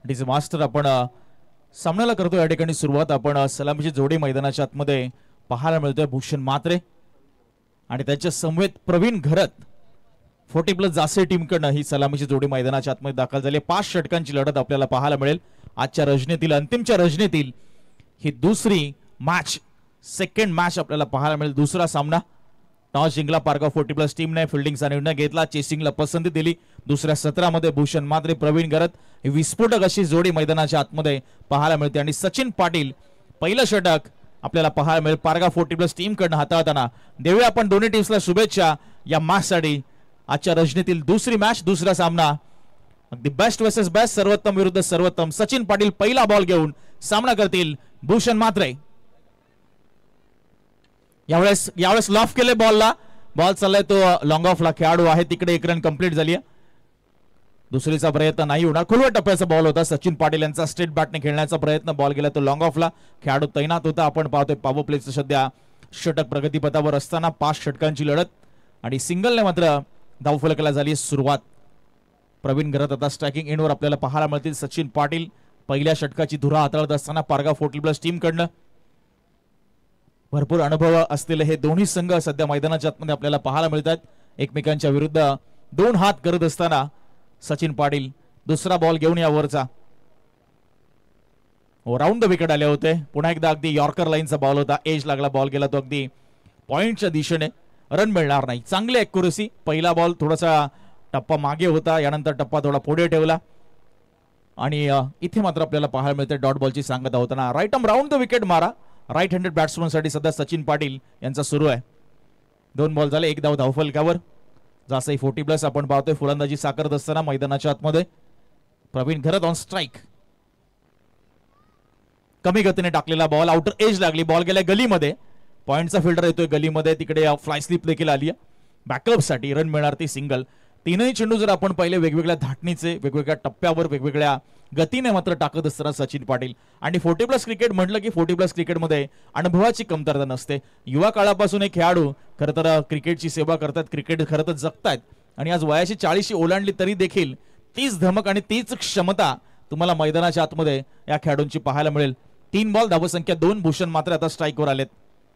DJ master आपण सामन्याला करतो या ठिकाणी सुरुवात. आपण सलामीची जोडी मैदानाच्या आतमध्ये पाहायला मिळतोय. भूषण म्हात्रे आणि त्याच्या समवेत प्रवीण घरत 40+ जासे टीमकडनं ही सलामीची जोडी मैदानाच्या आतमध्ये दाखल झाली. 5 षटकांची लढत आपल्याला पाहायला मिळेल आजच्या रजनीतील, अंतिमच्या रजनीतील. ही दुसरी मॅच, सेकंड मॅच आपल्याला पाहायला मिळेल. दुसरा सामना टॉस जिंकला पारगाव 40+ टीमने, फिल्डिंगचा निर्णय घेतला, चेसिंगला पसंती दिली. दुसऱ्या सत्रामध्ये भूषण म्हात्रे प्रवीण घरत ही विस्फोटक अशी जोडी मैदानाच्या आतमध्ये पाहायला मिळते. आणि सचिन पाटील पहिलं षटक आपल्याला पाहायला मिळेल पारगाव 40+ टीमकडनं हाताळताना. देऊया आपण दोन्ही टीम्सला शुभेच्छा या मॅचसाठी. आजच्या रजनीतील दुसरी मॅच, दुसरा सामना अगदी बेस्ट वर्सेस बेस्ट, सर्वोत्तम विरुद्ध सर्वोत्तम. सचिन पाटील पहिला बॉल घेऊन सामना करतील भूषण म्हात्रे. यावेळेस लॉफ केले बॉलला, बॉल चाललाय तो लॉंग ऑफला. खेळाडू आहे तिकडे, 1 रन कंप्लीट झाली आहे. दुसरीचा प्रयत्न नाही होणार. खुलव्या टप्प्याचा बॉल होता सचिन पाटील यांचा, स्ट्रेट बॅटने खेळण्याचा प्रयत्न, बॉल गेला तो लॉंग ऑफला. खेळाडू तैनात होता. आपण पाहतोय पॉवर प्लेचं सध्या षटक प्रगतीपथावर असताना 5 षटकांची लढत आणि सिंगलने मात्र धावफलकाला झाली सुरुवात. प्रवीण घरत आता स्ट्रायकिंग एंडवर आपल्याला पाहायला मिळतील. सचिन पाटील पहिल्या षटकाची धुरा हाताळत असताना पारगाव 40+ टीमकडनं. भरपूर अनुभव असलेले हे दोन्ही संघ सध्या मैदानाच्या आतमध्ये आपल्याला पाहायला मिळतात. एकमेकांच्या विरुद्ध 2 हात करत असताना सचिन पाटील दुसरा बॉल घेऊन या वरचा राऊंड द विकेट आले होते. पुन्हा एकदा अगदी यॉर्कर लाईनचा बॉल होता, एज लागला, बॉल गेला तो अगदी पॉइंटच्या दिशेने. रन मिळणार नाही. चांगली ॲक्युरसी. पहिला बॉल थोडासा टप्पा मागे होता, यानंतर टप्पा थोडा पुढे ठेवला आणि इथे मात्र आपल्याला पाहायला मिळते डॉट बॉलची सांगता होताना. Right arm round the wicket मारा राईट हँडेड बॅट्समन साठी सध्या सचिन पाटील यांचा सुरू आहे. 2 बॉल झाले, 1 धाव धावफलकावर. जासई 40+ आपण पाहतोय फलंदाजी साकारत असताना मैदानाच्या आतमध्ये. प्रवीण घरत ऑन स्ट्राईक. कमी गतीने टाकलेला बॉल, आउटर एज लागली, बॉल गेला गलीमध्ये. पॉइंटचा फिल्डर येतोय गलीमध्ये, तिकडे फ्लाय स्लिप देखील आली आहे. बॅकअप साठी रन मिळणार ती सिंगल. तीनही चेंडू जर आपण पाहिले वेगवेगळ्या धाटणीचे, वेगवेगळ्या टप्प्यावर, वेगवेगळ्या गतीने मात्र टाकत असताना सचिन पाटील. आणि 40+ क्रिकेट म्हटलं की 40+ क्रिकेटमध्ये अनुभवाची कमतरता नसते. युवा काळापासून एक खेळाडू खरं तर क्रिकेटची सेवा करतात, क्रिकेट खरं तर जगतायत आणि आज वयाची 40 ओलांडली तरी देखील तीच धमक आणि तीच क्षमता तुम्हाला मैदानाच्या आतमध्ये या खेळाडूंची पाहायला मिळेल. 3 बॉल, धावसंख्या 2. भूषण मात्र आता स्ट्राईकवर आलेत.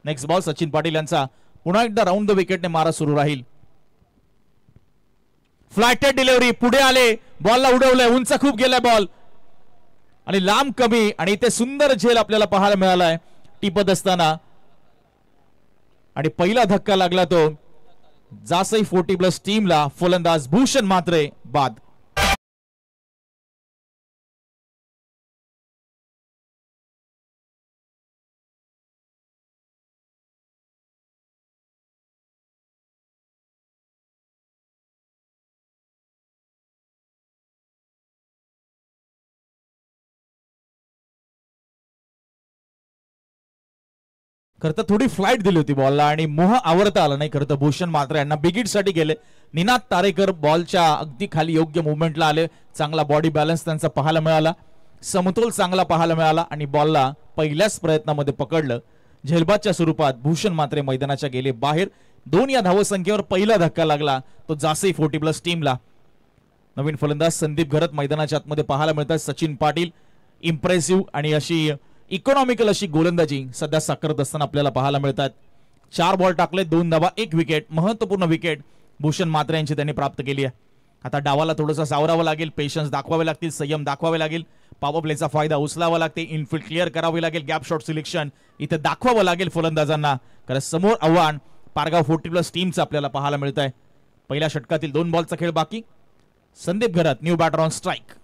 नेक्स्ट बॉल सचिन पाटील यांचा. पुन्हा एकदा राऊंड द विकेटने मारा सुरू राहील. फ्लॅटेड डिलिव्हरी, पुढे आले, बॉलला उडवलंय, उंच खूप गेलाय बॉल आणि लांब कमी. आणि इथे सुंदर झेल आपल्याला पाहायला मिळालाय टिपत असताना. आणि पहिला धक्का लागला तो जासई 40+ टीमला. फलंदाज भूषण म्हात्रे बाद. खरं तर थोडी फ्लाईट दिली होती बॉलला आणि मोह आवरता आला नाही. खरं तर भूषण म्हात्रे यांना बिगिट साठी गेले. निनाद तारेकर बॉलच्या अगदी खाली योग्य मुवमेंटला आले. चांगला बॉडी बॅलन्स त्यांचा पाहायला मिळाला, समतोल चांगला पाहायला मिळाला आणि बॉलला पहिल्याच प्रयत्नामध्ये पकडलं. झेलबादच्या स्वरूपात भूषण म्हात्रे मैदानाच्या गेले बाहेर. 2 या धावसंख्येवर पहिला धक्का लागला तो जासई 40+ टीमला. नवीन फलंदाज संदीप घरत मैदानाच्या आतमध्ये पाहायला मिळतात. सचिन पाटील इम्प्रेसिव्ह आणि अशी इकॉनॉमिकल अशी गोलंदाजी सध्या साकारत असताना आपल्याला पाहायला मिळतात. 4 बॉल टाकले, 2 धावा, 1 विकेट. महत्वपूर्ण विकेट भूषण म्हात्रे यांची त्यांनी प्राप्त केली आहे. आता डावाला थोडंसं सावरावं लागेल, पेशन्स दाखवावे लागतील, संयम दाखवावे लागेल, पॉवर प्लेचा फायदा उचलावा लागते, इनफिल्ड क्लिअर करावी लागेल, गॅप शॉट सिलेक्शन इथे दाखवावं लागेल फलंदाजांना. कारण समोर आव्हान पारगाव 40+ टीमचं आपल्याला पाहायला मिळत आहे. पहिल्या षटकातील 2 बॉलचा खेळ बाकी. संदीप घरत न्यू बॅटर ऑन स्ट्राईक.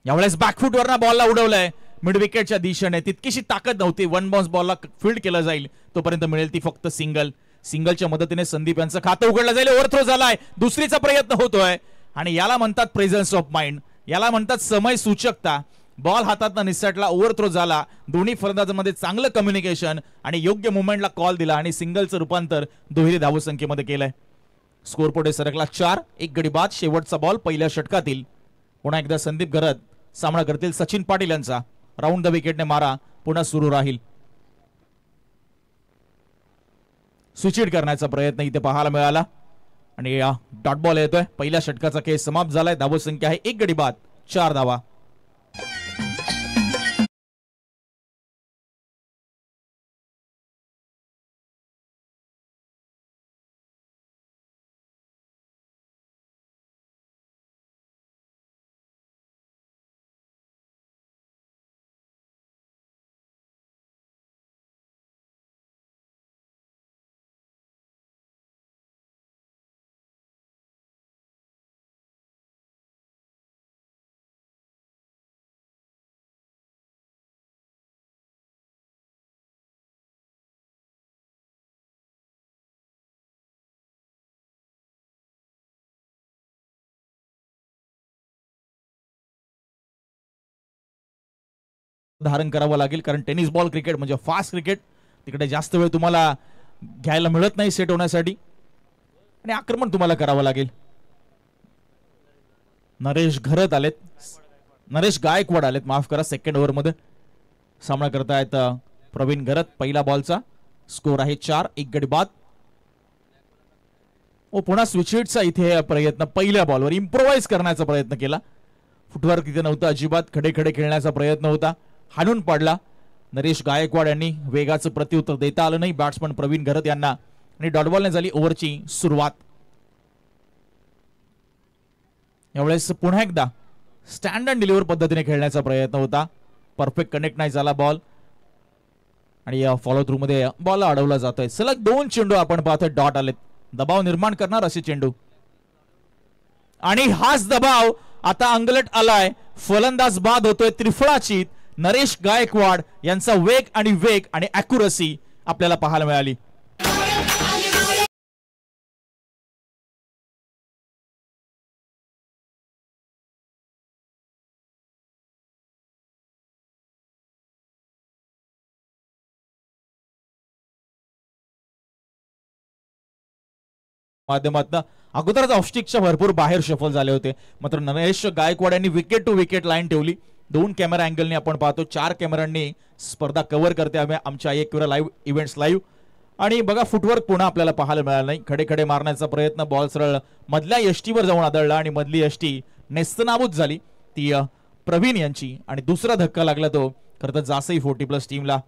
यावेळेस बॅकफुटवरना बॉलला उडवलंय मिड विकेटच्या दिशेने. तितकीशी ताकद नव्हती. 1 बाउन्स बॉलला फील्ड केलं जाईल तोपर्यंत मिळेल ती फक्त सिंगल. सिंगलच्या मदतीने संदीप यांचं खातं उघडलं जाईल. ओव्हरथ्रो झालाय, दुसरीचा प्रयत्न होतोय आणि याला म्हणतात प्रेझन्स ऑफ माइंड, याला म्हणतात समय सूचकता. बॉल हातात निसटला, ओव्हरथ्रो झाला. दोन्ही फलंदाजांमध्ये चांगलं कम्युनिकेशन आणि योग्य मुवमेंटला कॉल दिला आणि सिंगलचं रूपांतर दुहेरी धावसंख्येमध्ये केलंय. स्कोर पुढे सरकला 4. 1 गडी बाद. शेवटचा बॉल पहिल्या षटकातील. पुन्हा एकदा संदीप घरत सामना करतील सचिन पाटील यांचा. राऊंड द विकेटने मारा पुन्हा सुरू राहील. स्विच हिट करण्याचा प्रयत्न इथे पाहायला मिळाला आणि डॉट बॉल येतोय. पहिल्या षटकाचा खेळ समाप्त झालाय. धावसंख्या आहे 1 गडी बाद 4 धावा. धारण करावं लागेल, कारण टेनिस बॉल क्रिकेट म्हणजे फास्ट क्रिकेट, तिकडे जास्त वेळ तुम्हाला घ्यायला मिळत नाही सेट होण्यासाठी आणि आक्रमण तुम्हाला करावं लागेल. नरेश घरत आलेत, नरेश गायकवाड आलेत, माफ करा. सेकंड ओव्हर मध्ये सामना करतायत प्रवीण घरत. पहिला बॉलचा स्कोर आहे 4, 1 गडी बाद. पुन्हा स्विचहिटचा इथे प्रयत्न, पहिल्या बॉलवर इम्प्रोवाइज करण्याचा प्रयत्न केला. फुटवर्क इथे नव्हतं अजिबात, खडे खडे खेळण्याचा प्रयत्न होता, हाणून पाडला. नरेश गायकवाड यांनी वेगाचं प्रत्युत्तर देता आलं नाही बॅट्समन प्रवीण घरत यांना आणि डॉटबॉलने झाली ओव्हरची सुरुवात. यावेळेस पुन्हा एकदा स्टँड अँड डिलिव्हर पद्धतीने खेळण्याचा प्रयत्न होता. परफेक्ट कनेक्ट नाही झाला बॉल आणि फॉलो थ्रू मध्ये बॉल अडवला जातोय. सलग 2 चेंडू आपण पाहतोय डॉट आलेत. दबाव निर्माण करणार असे चेंडू आणि हाच दबाव आता अंगलट आलाय. फलंदाज बाद होतोय. त्रिफळाची नरेश गायकवाड यांचा वेग आणि अॅक्युरसी आपल्याला पाहायला मिळाली. माध्यमातून अगोदरच ऑफस्टिकच्या भरपूर बाहेर शफल झाले होते, मात्र नरेश गायकवाड यांनी विकेट टू विकेट लाईन ठेवली. 2 कॅमेरा अँगलने आपण पाहतो, 4 कॅमेऱ्यांनी स्पर्धा कव्हर करते आमच्या एकविरा लाईव्ह इव्हेंट्स लाईव्ह. आणि बघा फुटवर्क पुन्हा आपल्याला पाहायला मिळाला नाही. खडे खडे मारण्याचा प्रयत्न, बॉल सरळ मधल्या यष्टीवर जाऊन आदळला आणि मधली यष्टी नेस्तनाबूत झाली ती प्रवीण यांची. आणि दुसरा धक्का लागला तो खरं तर जासई 40+ टीमला.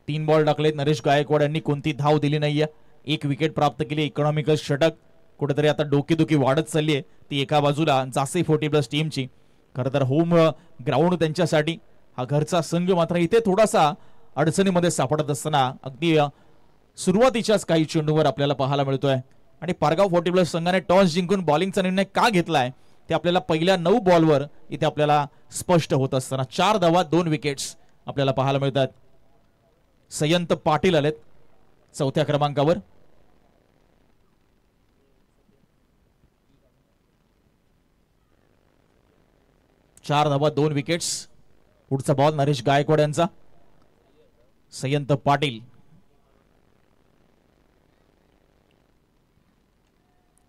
3 बॉल टाकलेत. नरेश गायकवाड यांनी कोणती धाव दिली नाहीये, 1 विकेट प्राप्त केली. इकॉनॉमिकल षटक कुठेतरी आता डोकेदुखी वाढत चालली आहे ती एका बाजूला जासई 40+ टीमची. खरं तर होम ग्राउंड त्यांच्यासाठी, हा घरचा संघ मात्र इथे थोडासा अडचणीमध्ये सापडत असताना अगदी सुरुवातीच्याच काही चेंडूवर आपल्याला पाहायला मिळतोय. आणि पारगाव 40+ संघाने टॉस जिंकून बॉलिंगचा निर्णय का घेतलाय ते आपल्याला पहिल्या 9 बॉलवर इथे आपल्याला स्पष्ट होत असताना 4 धावा 2 विकेट्स आपल्याला पाहायला मिळतात. सयंत पाटील आलेत 4थ्या क्रमांकावर. चार धावा 2 विकेट्स. पुढचा बॉल नरेश गायकवाड यांचा. सयंत पाटील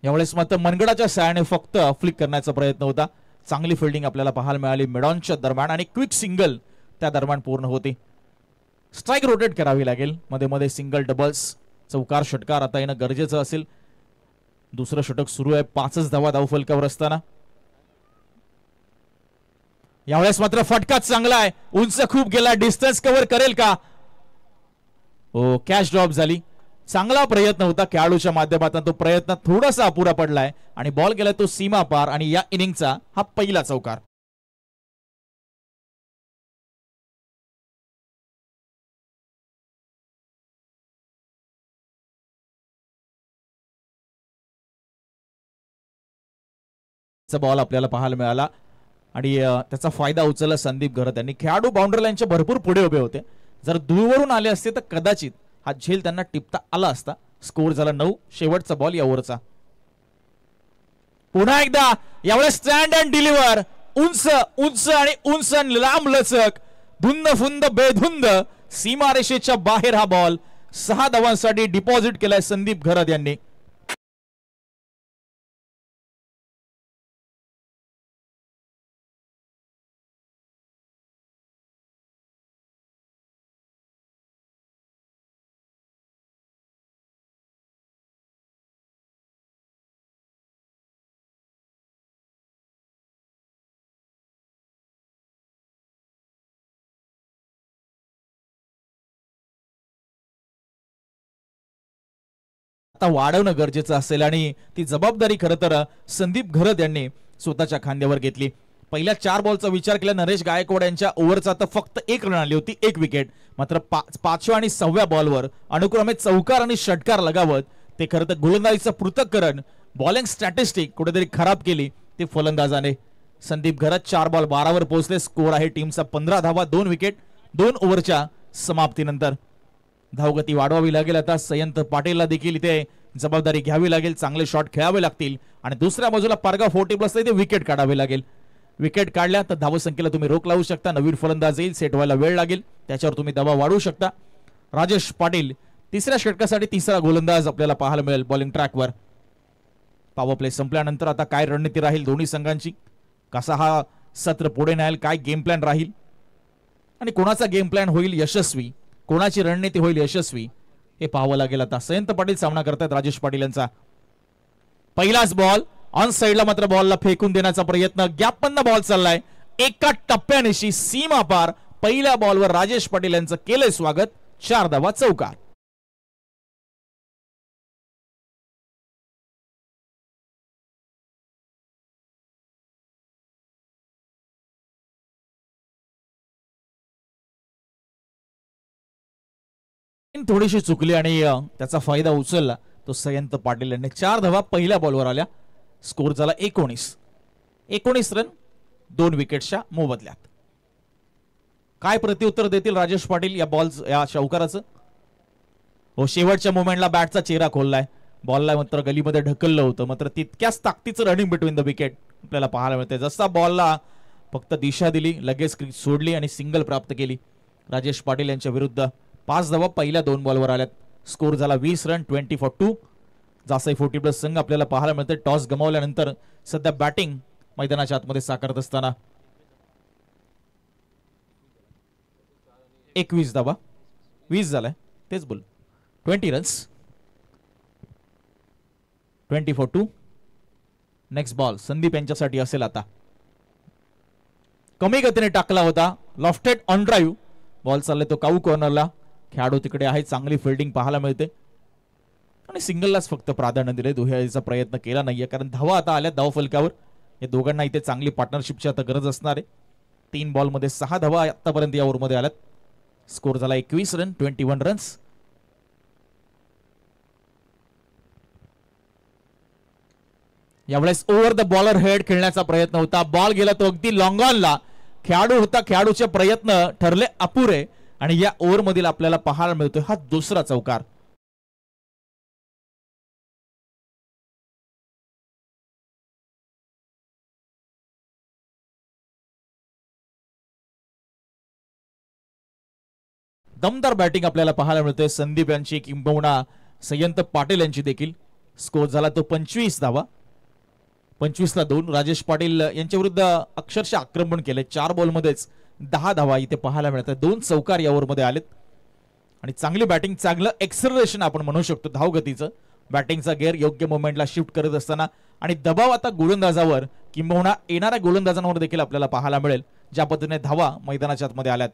यावेळेस मात्र मनगडाच्या साहाय्याने फक्त फ्लिक करण्याचा प्रयत्न होता. चांगली फिल्डिंग आपल्याला पाहायला मिळाली मिडॉनच्या दरम्यान आणि क्विक सिंगल त्या दरम्यान पूर्ण होते. स्ट्राइक रोटेट करावी लागेल, मध्ये मध्ये सिंगल डबल्स चौकार षटकार आता येणं गरजेचं असेल. दुसरं षटक सुरू आहे, 5च धावा धावफलकावर असताना. यावेळेस मात्र फटकाच चांगला आहे, उंच खूप गेला, डिस्टन्स कव्हर करेल का? हो, कॅच ड्रॉप झाली. चांगला प्रयत्न होता खेळाडूच्या माध्यमातून, तो प्रयत्न थोडासा अपुरा पडलाय आणि बॉल गेला तो सीमा पार आणि या इनिंगचा हा पहिला चौकार. बॉल आपल्याला पाहायला मिळाला आणि त्याचा फायदा उचलला संदीप घरत यांनी. खेळाडू बाउंड्री लाईनच्या भरपूर पुढे उभे होते, जर दूरवरून आले असते तर कदाचित हा झेल त्यांना टिपता आला असता. स्कोर झाला 9. शेवटचा बॉल या ओव्हरचा. पुन्हा एकदा यावेळेस स्टँड अँड डिलिव्हर, उंच उंच आणि उंच लांब लचक, धुंद फुंद बेधुंद, सीमारेषेच्या बाहेर हा बॉल. 6 धावांसाठी डिपॉझिट केलाय संदीप घरत यांनी. आता वाढवणं गरजेचं असेल आणि ती जबाबदारी खरं तर संदीप घरत यांनी स्वतःच्या खांद्यावर घेतली. पहिल्या 4 बॉलचा विचार केला नरेश गायकवाड यांच्या ओव्हरचा तर फक्त 1 रन आली होती, 1 विकेट. मात्र 5व्या आणि 6व्या बॉलवर अनुक्रमे चौकार आणि षटकार लगावत ते खरं तर गोलंदाजीचं पृथक्करण, बॉलिंग स्ट्रॅटेजिक कुठेतरी खराब केली ते फलंदाजाने. संदीप घरत 4 बॉल 12 वर पोहोचले. स्कोर आहे टीमचा 15 धावा, 2 विकेट, 2 ओव्हरच्या समाप्तीनंतर. धावगती वाढवावी लागेल आता. सयंत पाटीलला देखील इथे जबाबदारी घ्यावी लागेल, चांगले शॉट खेळावे लागतील आणि दुसऱ्या बाजूला पारगा 40+ इथे विकेट काढावे लागेल. विकेट काढल्या तर धावसंख्येला तुम्ही रोख लावू शकता. नवीन फलंदाज येईल, सेट व्हायला वेळ लागेल, त्याच्यावर तुम्ही दबाव वाढवू शकता. राजेश पाटील तिसऱ्या षटकासाठी तिसरा गोलंदाज आपल्याला पाहायला मिळेल बॉलिंग ट्रॅकवर. पॉवर प्ले संपल्यानंतर आता काय रणनीती राहील दोन्ही संघांची, कसा हा सत्र पुढे नेल, काय गेम प्लॅन राहील आणि कोणाचा गेम प्लॅन होईल यशस्वी, कोणाची रणनीती होईल यशस्वी हे पाहावं लागेल आता. सयंत पाटील सामना करतायत राजेश पाटील यांचा. पहिलाच बॉल ऑन साइडला, मात्र बॉलला फेकून देण्याचा प्रयत्न. गॅपमधनं बॉल चाललाय, एका टप्प्यानिशी सीमा पार. पहिल्या बॉलवर राजेश पाटील यांचं केलंय स्वागत, 4 धावा, चौकार. थोडीशी चुकली आणि त्याचा फायदा उचलला तो सयंत पाटील यांनी. 4 धावा पहिल्या बॉलवर आल्या. स्कोर झाला 19 रन 2 विकेटच्या मोबदल्यात. काय प्रत्युत्तर देतील राजेश पाटील या चौकाराचं? हो, शेवटच्या मोमेंटला बॅटचा चेहरा खोललाय. बॉलला मात्र गलीमध्ये ढकललं होतं, मात्र तितक्याच ताकदीचं रनिंग बिटवीन द विकेट आपल्याला पाहायला मिळते. जसा बॉलला फक्त दिशा दिली, लगेच सोडली आणि सिंगल प्राप्त केली. राजेश पाटील यांच्या विरुद्ध 5 धावा पहिल्या 2 बॉलवर आल्यात. स्कोर झाला 20 रन 20 फॉर 2. जासाई 40+ संघ आपल्याला पाहायला मिळते. टॉस गमावल्यानंतर सध्या बॅटिंग मैदानाच्या आतमध्ये साकारत असताना 21 धावा, 20 झालाय, तेच बोल, 20 runs, 20 for 2. Next ball Sandeep यांच्यासाठी असेल आता. कमी गतीने टाकला होता, लॉफ्टेड ऑन ड्राईव्ह. बॉल चालले तो काऊ कॉर्नरला. खेळाडू तिकडे आहे, चांगली फिल्डिंग पाहायला मिळते आणि सिंगललाच फक्त प्राधान्य दिले. दुहेरीचा प्रयत्न केला नाहीये कारण धावा आता आल्या धाव फलकावर. या दोघांना इथे चांगली पार्टनरशिपची आता गरज असणार आहे. 3 बॉलमध्ये 6 धावा आतापर्यंत या ओव्हरमध्ये आल्यात. स्कोर झाला 21 रन 21 रन्स. यावेळेस ओव्हर द बॉलर हेड खेळण्याचा प्रयत्न होता. बॉल गेला तो अगदी लॉंग ऑनला. खेळाडू होता, खेळाडूचे प्रयत्न ठरले अपुरे आणि या ओव्हर मधील आपल्याला पाहायला मिळतोय हा दुसरा चौकार. दमदार बॅटिंग आपल्याला पाहायला मिळते संदीप यांची किंबहुना सयंत पाटील यांची देखील. स्कोर झाला तो 25 धावा, 25ला 2. राजेश पाटील यांच्या विरुद्ध अक्षरशः आक्रमण केले. 4 बॉलमध्येच 10 धावा इथे पाहायला मिळतात. 2 चौकार या ओव्हरमध्ये आलेत आणि चांगली बॅटिंग, चांगलं एक्सेलरेशन आपण म्हणू शकतो धावगतीचं. बॅटिंगचा गेअर योग्य मोमेंटला शिफ्ट करत असताना आणि दबाव आता गोलंदाजावर किंबहुना येणाऱ्या गोलंदाजांवर देखील आपल्याला पाहायला मिळेल. ज्या पद्धतीने धावा मैदानाच्या आतमध्ये आल्यात.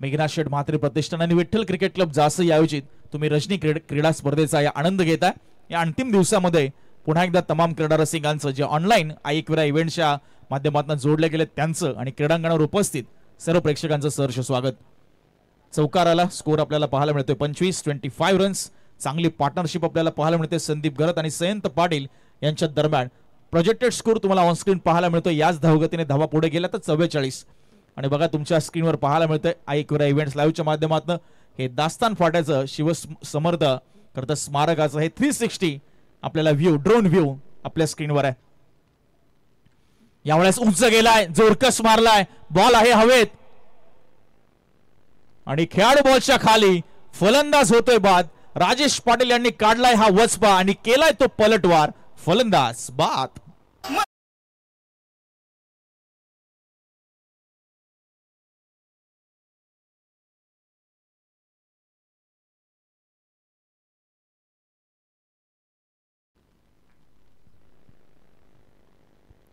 मेघना शेठ म्हात्रे प्रतिष्ठान आणि विठ्ठल क्रिकेट क्लब जासई आयोजित तुम्ही रजनी क्रीडा स्पर्धेचा या आनंद घेताय. या अंतिम दिवसामध्ये पुन्हा एकदा तमाम क्रीडा रसिकांचं जे ऑनलाईन आईक्विरा इव्हेंटच्या माध्यमातून जोडले गेले त्यांचं आणि क्रीडांगणावर उपस्थित सर्व प्रेक्षकांचं सहर्ष स्वागत. चौकाराला स्कोर आपल्याला पाहायला मिळतोय 25 रन्स. चांगली पार्टनरशिप आपल्याला पाहायला मिळते संदीप घरत आणि सयंत पाटील यांच्या दरम्यान. प्रोजेक्टेड स्कोर तुम्हाला ऑन स्क्रीन पाहायला मिळतो. याच धावगतीने धावा पुढे गेल्या तर 44. आणि बघा तुमच्या स्क्रीनवर पाहायला मिळतंय आईक्विरा इव्हेंट्स लाईव्हच्या माध्यमातून हे दास्तान फाट्याचं शिव समर्थ करता स्मारकाचं हे 360 आपल्याला व्ह्यू, ड्रोन व्ह्यू आपल्या स्क्रीनवर आहे. यावेळेस उंच गेलाय, जोरकस मारलाय, बॉल आहे हवेत आणि खेळाडू बॉलच्या खाली. फलंदाज होतोय बाद. राजेश पाटील यांनी काढलाय हा वचपा आणि केलाय तो पलटवार. फलंदाज बाद.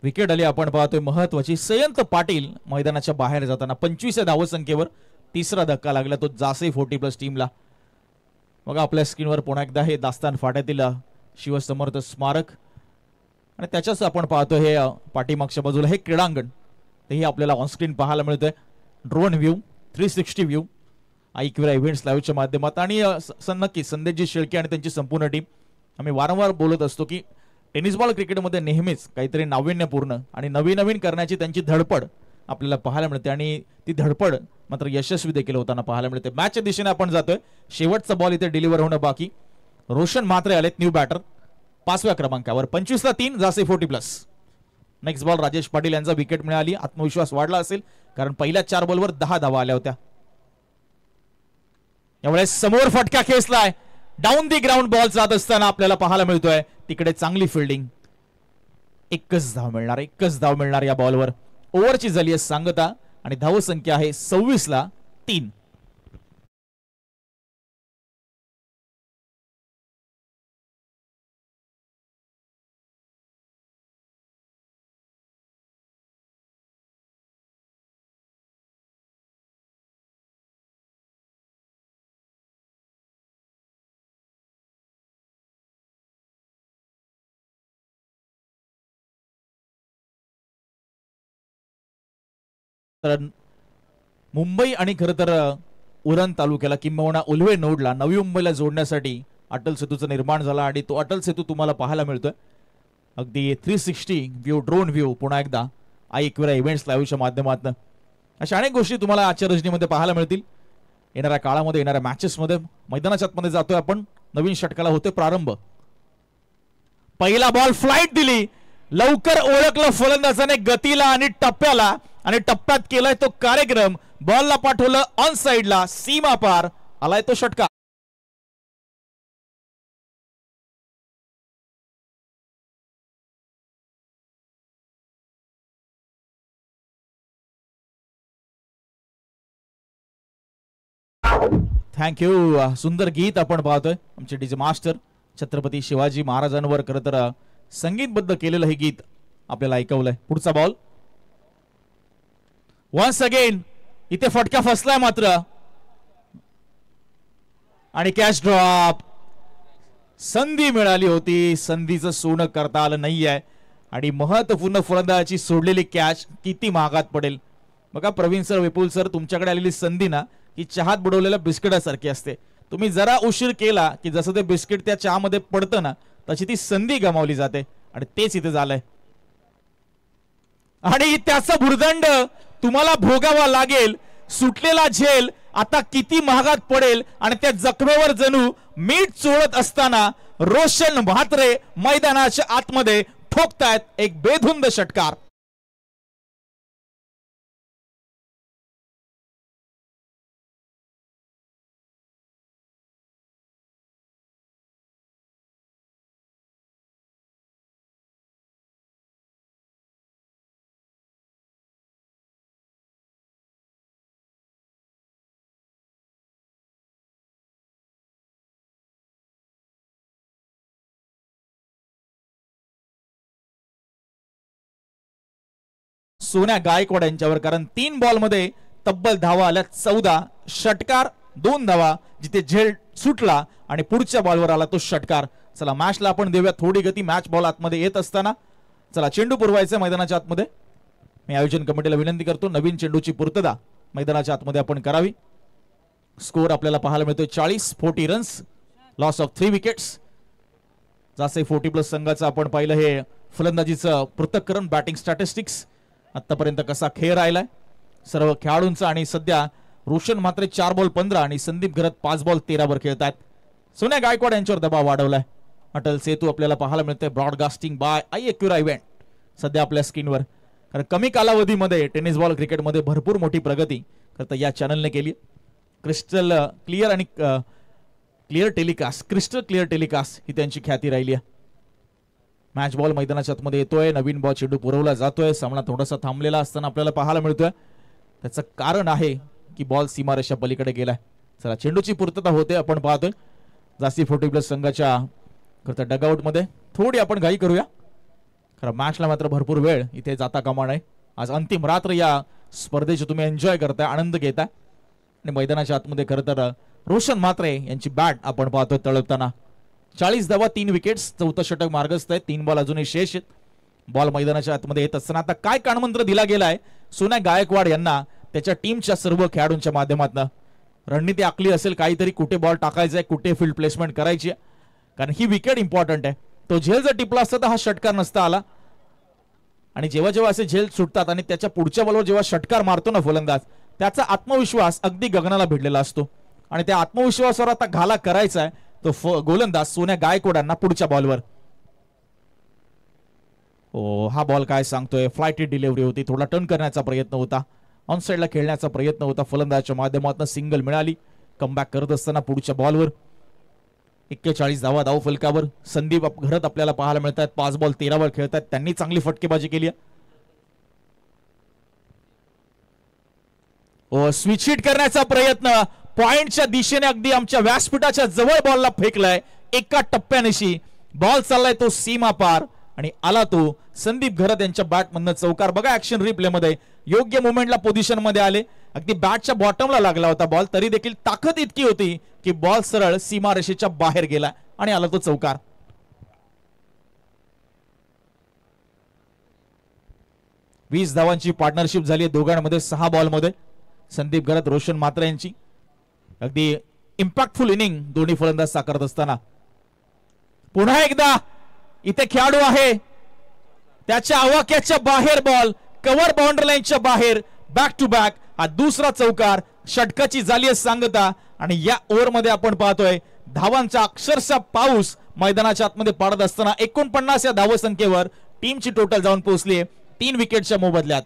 विकेट आली आपण पाहतोय महत्वाची. सयंत पाटील मैदानाच्या बाहेर जाताना 25 धावसंख्येवर तिसरा धक्का लागला तो जासे 40+ टीमला. बघा आपल्या स्क्रीनवर पुन्हा एकदा हे दास्तान फाट्यातील शिवसमर्थ स्मारक आणि त्याच्याच आपण पाहतोय हे पाठीमागच्या बाजूला हे क्रीडांगण तेही आपल्याला ऑन स्क्रीन पाहायला मिळतंय. ड्रोन व्ह्यू 360 व्ह्यू आईक्विरा इव्हेंट्स लाईव्हच्या माध्यमातून आणि नक्की संदेशजी शेळके आणि त्यांची संपूर्ण टीम. आम्ही वारंवार बोलत असतो की टेनिस बॉल क्रिकेटमध्ये नेहमीच काहीतरी नाविन्यपूर्ण आणि नवीन करण्याची त्यांची धडपड आपल्याला पाहायला मिळते आणि ती धडपड मात्र यशस्वी देखील होताना पाहायला मिळते. मॅचच्या दिशेने आपण जातोय. शेवटचा बॉल इथे डिलिव्हर होणं बाकी. रोशन म्हात्रे आलेत न्यू बॅटर 5व्या क्रमांकावर 25-3 जासे 40+. नेक्स्ट बॉल राजेश पाटील यांचा विकेट मिळाली. आत्मविश्वास वाढला असेल कारण पहिल्या 4 बॉलवर 10 धावा आल्या होत्या. यावेळेस समोर फटका खेचलाय. डाऊन दी ग्राउंड बॉल जात असताना आपल्याला पाहायला मिळतोय तिकडे चांगली फिल्डिंग. एकच धाव मिळणार या बॉलवर. ओव्हरची झाली आहे सांगता आणि धावसंख्या आहे 26-3. मुंबई आणि खरं तर उरण तालुक्याला किंबहुना उल्वे नोडला नवी मुंबईला जोडण्यासाठी अटल सेतूचं निर्माण झाला आणि तो अटल सेतू तुम्हाला पाहायला मिळतोय. अगदी 360 व्ह्यू ड्रोन व्ह्यू पुन्हा एकदा आईक्विरा इव्हेंट्स लाईव्हच्या माध्यमातून अशा अनेक गोष्टी तुम्हाला आजच्या रजनीमध्ये पाहायला मिळतील. येणाऱ्या काळामध्ये येणाऱ्या मॅचेसमध्ये मैदानाच्या आतमध्ये जातोय आपण. नवीन षटकाला होते प्रारंभ. पहिला बॉल फ्लाईट दिली. लवकर ओळखलं फलंदाजाने गतीला आणि टप्प्याला आणि टप्प्यात केलाय तो कार्यक्रम. बॉलला पाठवलं ऑन साइडला सीमा पार आलाय तो षटकार. थँक्यू. सुंदर गीत आपण पाहतोय. आमचे डीजे मास्टर छत्रपती शिवाजी महाराजांवर खरं तर संगीतबद्ध केलेलं हे गीत आपल्याला ऐकवलंय. पुढचा बॉल वन्स अगेन इथे फटका फसलाय मात्र आणि कॅच ड्रॉप. संधी मिळाली होती. संधीचं सोनं करता आलं नाहीये आणि महत्वपूर्ण फलंदाजाची सोडलेली कॅच किती महागात पडेल. बघा प्रवीण सर विपुल सर तुमच्याकडे आलेली संधी ना की चहात बुडवलेल्या बिस्किटासारखी असते. तुम्ही जरा उशीर केला की जसं ते बिस्किट त्या चहामध्ये पडतं ना तशी ती संधी गमावली जाते आणि तेच इथे झालंय आणि त्याचा भुर्दंड तुम्हाला भोगावा लागेल. सुटलेला झेल आता किती महागात पडेल आणि त्या जखमेवर जणू मीठ चोळत असताना रोशन म्हात्रे मैदानाच्या आतमध्ये ठोकतायत एक बेधुंद षटकार. सोन्या गायकवाड यांच्यावर कारण 3 बॉल मध्ये तब्बल धावा आल्या 14. षटकार 2 धावा जिथे झेल सुटला आणि पुढच्या बॉलवर आला तो षटकार. चला मॅचला आपण देऊया थोडी गती. मॅच बॉल आतमध्ये येत असताना चला चेंडू पुरवायचा मैदानाच्या आतमध्ये. मी आयोजन कमिटीला विनंती करतो नवीन चेंडूची पूर्तता मैदानाच्या आतमध्ये आपण करावी. स्कोर आपल्याला पाहायला मिळतोय 40-40 रन्स. Loss of 3 wickets. जासे 40+ संघाचं आपण पाहिलं हे फलंदाजीचं पृथक्करण बॅटिंग स्टॅटिस्टिक्स आतापर्यंत कसा खेळ राहिलाय सर्व खेळाडूंचा आणि सध्या रोशन म्हात्रे 4 बॉल 15 आणि संदीप घरत 5 बॉल 13 वर खेळतात. सोन्या गायकवाड यांच्यावर दबाव वाढवलाय. अटल सेतू आपल्याला पाहायला मिळते ब्रॉडकास्टिंग बाय आईक्विरा इव्हेंट सध्या आपल्या स्क्रीनवर. कारण कमी कालावधीमध्ये टेनिस बॉल क्रिकेटमध्ये भरपूर मोठी प्रगती करता या चॅनलने केली. क्रिस्टल क्लिअर आणि क्लिअर टेलिकास्ट ही त्यांची ख्याती राहिली आहे. मॅच बॉल मैदानाच्या आतमध्ये येतोय. नवीन बॉल चेंडू पुरवला जातोय. सामना थोडासा थांबलेला असताना आपल्याला पाहायला मिळतोय. त्याचं कारण आहे की बॉल सीमारेषा पलीकडे गेलाय. चला चेंडूची पूर्तता होते आपण पाहतोय. जास्ती 40+ संघाच्या डगआउट मध्ये थोडी आपण घाई करूया खरं मॅचला मात्र भरपूर वेळ इथे जाता कामा नये. आज अंतिम रात्र या स्पर्धेची तुम्ही एन्जॉय करताय, आनंद घेताय. आणि मैदानाच्या आतमध्ये खरं तर रोशन म्हात्रे यांची बॅट आपण पाहतोय तळपताना. 40 धावा 3 विकेट्स, 4थं षटक मार्गस्थ आहे. 3 बॉल अजूनही शेष आहेत. बॉल मैदानाच्या आतमध्ये येत असताना आता काय कानमंत्र दिला गेलाय सोन्या गायकवाड यांना त्याच्या टीमच्या सर्व खेळाडूंच्या माध्यमातून. रणनीती आखली असेल काहीतरी, कुठे बॉल टाकायचा आहे, कुठे फील्ड प्लेसमेंट करायची आहे, कारण ही विकेट इम्पॉर्टंट आहे. तो झेल जर टिपला असता तर हा षटकार नसता आला. आणि जेव्हा जेव्हा असे झेल सुटतात आणि त्याच्या पुढच्या बॉलवर जेव्हा षटकार मारतो ना फलंदाज, त्याचा आत्मविश्वास अगदी गगनाला भिडलेला असतो. आणि त्या आत्मविश्वासावर आता घाला करायचा आहे तो गोलंदाज सोन्या गायकवाडांना पुढच्या बॉलवर. हा बॉल काय सांगतोय, फ्लाइटी डिलिव्हरी होती, थोडा टर्न करण्याचा प्रयत्न होता, ऑन साइडला खेळण्याचा प्रयत्न होता. फलंदाजाच्या माध्यमातून सिंगल मिळाली. कमबॅक करत असताना पुढच्या बॉलवर 41 धावा धाव फलकावर. संदीप घरत आपल्याला पाहायला मिळतात. 5 बॉल 13 वर खेळतात. त्यांनी चांगली फटकेबाजी केली. स्विच हिट करण्याचा प्रयत्न पॉइंटच्या दिशेने अगदी आमच्या व्यासपीठाच्या जवळ बॉलला फेकलाय. एका टप्प्यानिशी बॉल चाललाय तो सीमा पार आणि आला तो संदीप घरत यांच्या बॅटमधनं चौकार. बघा ऍक्शन रिप्ले मध्ये योग्य मोमेंटला पोझिशन मध्ये आले. अगदी बॅटच्या बॉटमला लागला होता बॉल, तरी देखील ताकद इतकी होती की बॉल सरळ सीमारेषेच्या बाहेर गेला आणि आला तो चौकार. वीस धावांची पार्टनरशिप झाली दोघांमध्ये 6 बॉलमध्ये. संदीप घरत रोशन म्हात्रे यांची अगदी इम्पॅक्टफुल इनिंग दोन्ही फलंदाज साकारत असताना पुन्हा एकदा इथे खेळाडू आहे त्याच्या आवाक्याच्या बाहेर, बॉल कव्हर बाउंड्री लाईनच्या बाहेर. बॅक टू बॅक हा दुसरा चौकार. षटकाची झाली सांगता आणि या ओव्हरमध्ये आपण पाहतोय धावांचा अक्षरशः पाऊस मैदानाच्या आतमध्ये पाडत असताना 49 या धावसंख्येवर टीमची टोटल जाऊन पोहोचली 3 विकेटच्या मोबदल्यात.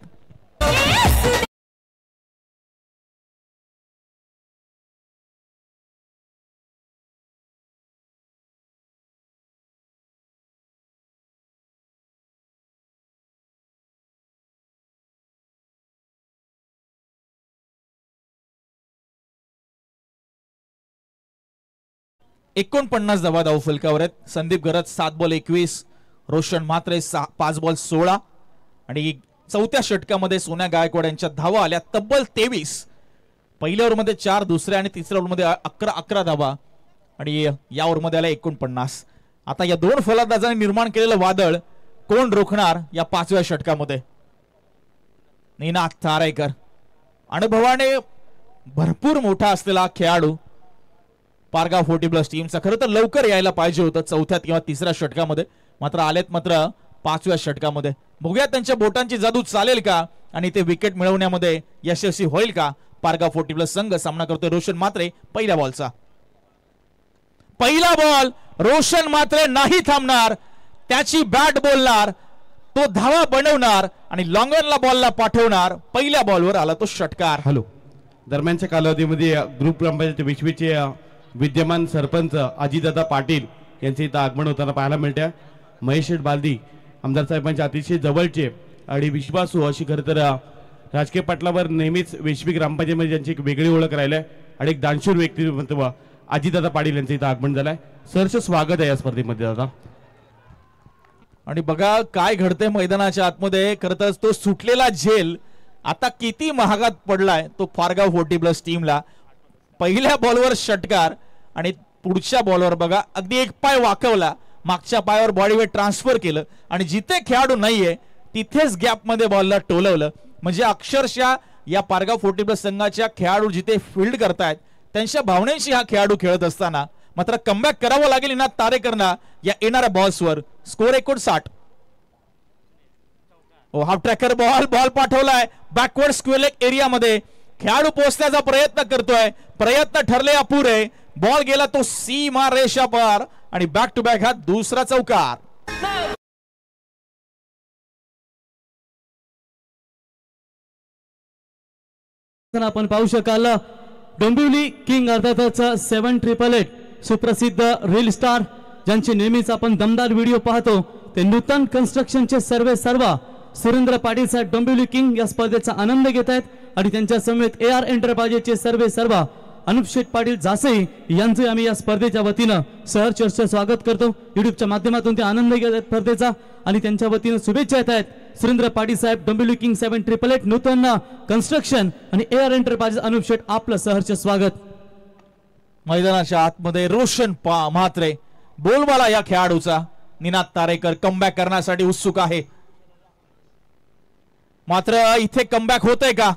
एकोणपन्नास धावा धाव फलकावर आहेत. संदीप घरत 7 बॉल 21, रोशन म्हात्रे 5 बॉल 16 आणि चौथ्या षटकामध्ये सोन्या गायकवाड यांच्या धावा आल्या तब्बल 23. पहिल्या ओव्हरमध्ये 4, दुसऱ्या आणि तिसऱ्या ओव्हरमध्ये 11 धावा आणि या ओव्हरमध्ये आल्या 49. आता या दोन फलंदाजांनी निर्माण केलेलं वादळ कोण रोखणार या 5व्या षटकामध्ये? निनाद तारेकर, अनुभवाने भरपूर मोठा असलेला खेळाडू पारगाव 40+ टीमचा. खरं तर लवकर यायला पाहिजे होतं चौथ्या किंवा तिसऱ्या षटकामध्ये, मात्र आलेत मात्र 5व्या षटकामध्ये. बघूया त्यांच्या बोटांची जादू चालेल का आणि ते विकेट मिळवण्यामध्ये यशस्वी होईल का. पारगाव 40+ संघ सामना करतोय रोशन म्हात्रे पहिल्या बॉलचा. पहिला बॉल रोशन म्हात्रे नाही थांबणार, त्याची बॅट बोलणार, तो धावा बनवणार आणि लॉंगरला बॉलला पाठवणार. पहिल्या बॉलवर आला तो षटकार. हॅलो, दरम्यानच्या कालावधीमध्ये ग्रुप ग्रामपंचायत विश्वेचे विद्यमान सरपंच अजितदादा पाटील यांचे इथं आगमन होताना पाहायला मिळते. महेश बालदी आमदार साहेबांच्या अतिशय जवळचे आणि विश्वासू अशी खरं तर राजकीय पटलावर नेहमीच वेशवी ग्रामपंचायतीमध्ये ज्यांची एक वेगळी ओळख राहिली आणि एक दानशूर व्यक्तिमत्व अजितदादा पाटील यांचं इथं आगमन झालंय. सहर्ष स्वागत आहे या स्पर्धेमध्ये दादा. आणि बघा काय घडते मैदानाच्या आतमध्ये. खरं तर तो सुटलेला झेल आता किती महागात पडलाय तो पारगाव 40+ टीमला. पहिल्या बॉलवर षटकार आणि पुढच्या बॉलवर बघा अगदी एक पाय वाकवला, मागच्या पायावर बॉडी वेट ट्रान्सफर केलं आणि जिथे खेळाडू नाहीये तिथेच गॅप मध्ये बॉलला टोलवलं. म्हणजे अक्षरशः या पारगाव 40+ संघाच्या खेळाडू जिथे फील्ड करतायत त्यांच्या भावनेशी हा खेळाडू खेळत असताना मात्र कमबॅक करावं लागेल निनाद तारेकरना या येणाऱ्या बॉल्सवर. स्कोर 59. हाफ ट्रॅकर बॉल पाठवलाय बॅकवर्ड स्क्वेअर एरियामध्ये. खेळाडू पोहोचण्याचा प्रयत्न करतोय, प्रयत्न ठरले अपुरे. बॉल गेला तो सीमा रेषा पार आणि बॅक टू बॅक हा दुसरा चौकार. आपण पाहू शकाल डोंबिवली किंग अर्थातच 788 सुप्रसिद्ध रील स्टार ज्यांचे नेहमीच आपण दमदार व्हिडिओ पाहतो ते नूतन कन्स्ट्रक्शनचे सर्व सुरेंद्र पाटील साहेब डोंबिवली किंग या स्पर्धेचा आनंद घेत आहेत आणि त्यांच्या समेत AR एंटरप्राइजेसचे सर्व अनुप शेठ पाटील जासई यांचे आम्ही या स्पर्धेच्या वतीनं सहर्ष स्वागत करतो. युट्यूबच्या माध्यमातून ते आनंद घेत स्पर्धेचा आणि त्यांच्या वतीनं शुभेच्छा येत आहेत सुरेंद्र पाटील साहेब, डोंबिवली किंग 7888 नूतन कन्स्ट्रक्शन आणि एअर एंटरप्राइजेस. अनुप शेठ आपलं सहर्ष स्वागत. मैदानाच्या आतमध्ये रोशन म्हात्रे बोलबाला या खेळाडूचा. निनाद तारेकर कमबॅक करण्यासाठी उत्सुक आहे. मात्र इथे कमबॅक होतंय का?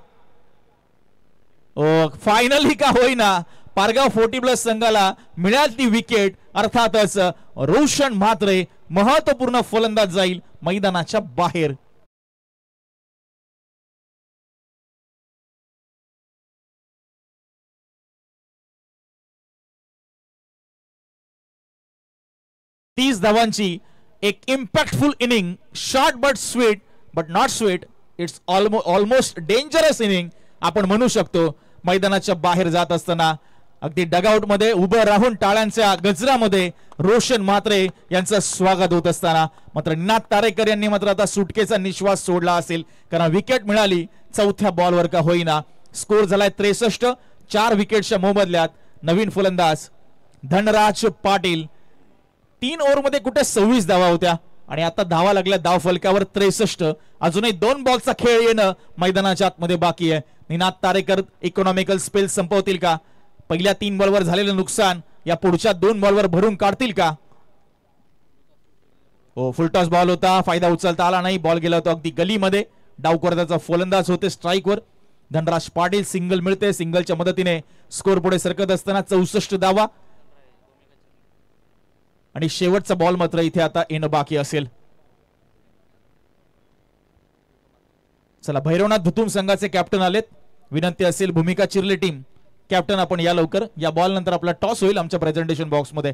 फायनली का होईना पारगाव 40+ संघाला मिळाली ती विकेट. अर्थातच रोशन म्हात्रे महत्वपूर्ण फलंदाज जाईल मैदानाच्या बाहेर. तीस धावांची एक impactful inning. Short but sweet, but not sweet. It's almost dangerous inning आपण म्हणू शकतो. मैदानाच्या बाहेर जात असताना अगदी डगआउट मध्ये उभं राहून टाळ्यांच्या गजरामध्ये रोशन म्हात्रे यांचं स्वागत होत असताना मात्र निनाद तारेकर यांनी मात्र आता सुटकेचा निश्वास सोडला असेल, कारण विकेट मिळाली चौथ्या बॉलवर का होईना. स्कोर झालाय 63. 4 विकेटच्या मोबदल्यात नवीन फलंदाज धनराज पाटील. 3 ओव्हरमध्ये कुठे 26 धावा होत्या आणि आता धावा लागल्या धाव फलकावर 63. अजूनही 2 बॉलचा खेळ येणं मैदानाच्या आतमध्ये बाकी आहे. निनाद तारेकर इकॉनॉमिकल स्पेल संपवतील का? पहिल्या 3 बॉलवर झालेलं नुकसान या पुढच्या 2 बॉलवर भरून काढतील का? फुलटॉस बॉल होता, फायदा उचलता आला नाही. बॉल गेला होता अगदी गलीमध्ये. डावकर्त्याचा फलंदाज होते स्ट्राईकवर. धनराज पाटील सिंगल मिळते. सिंगलच्या मदतीने स्कोर पुढे सरकत असताना 64 धावा आणि शेवटचा बॉल मात्र इथे आता येणं बाकी असेल. चला, भैरवनाथ धुतुम संघाचे कॅप्टन आलेत. विनंती असेल भूमिका चिरले टीम कॅप्टन आपण या लवकर. या बॉल नंतर आपला टॉस होईल आमच्या प्रेझेंटेशन बॉक्स मध्ये.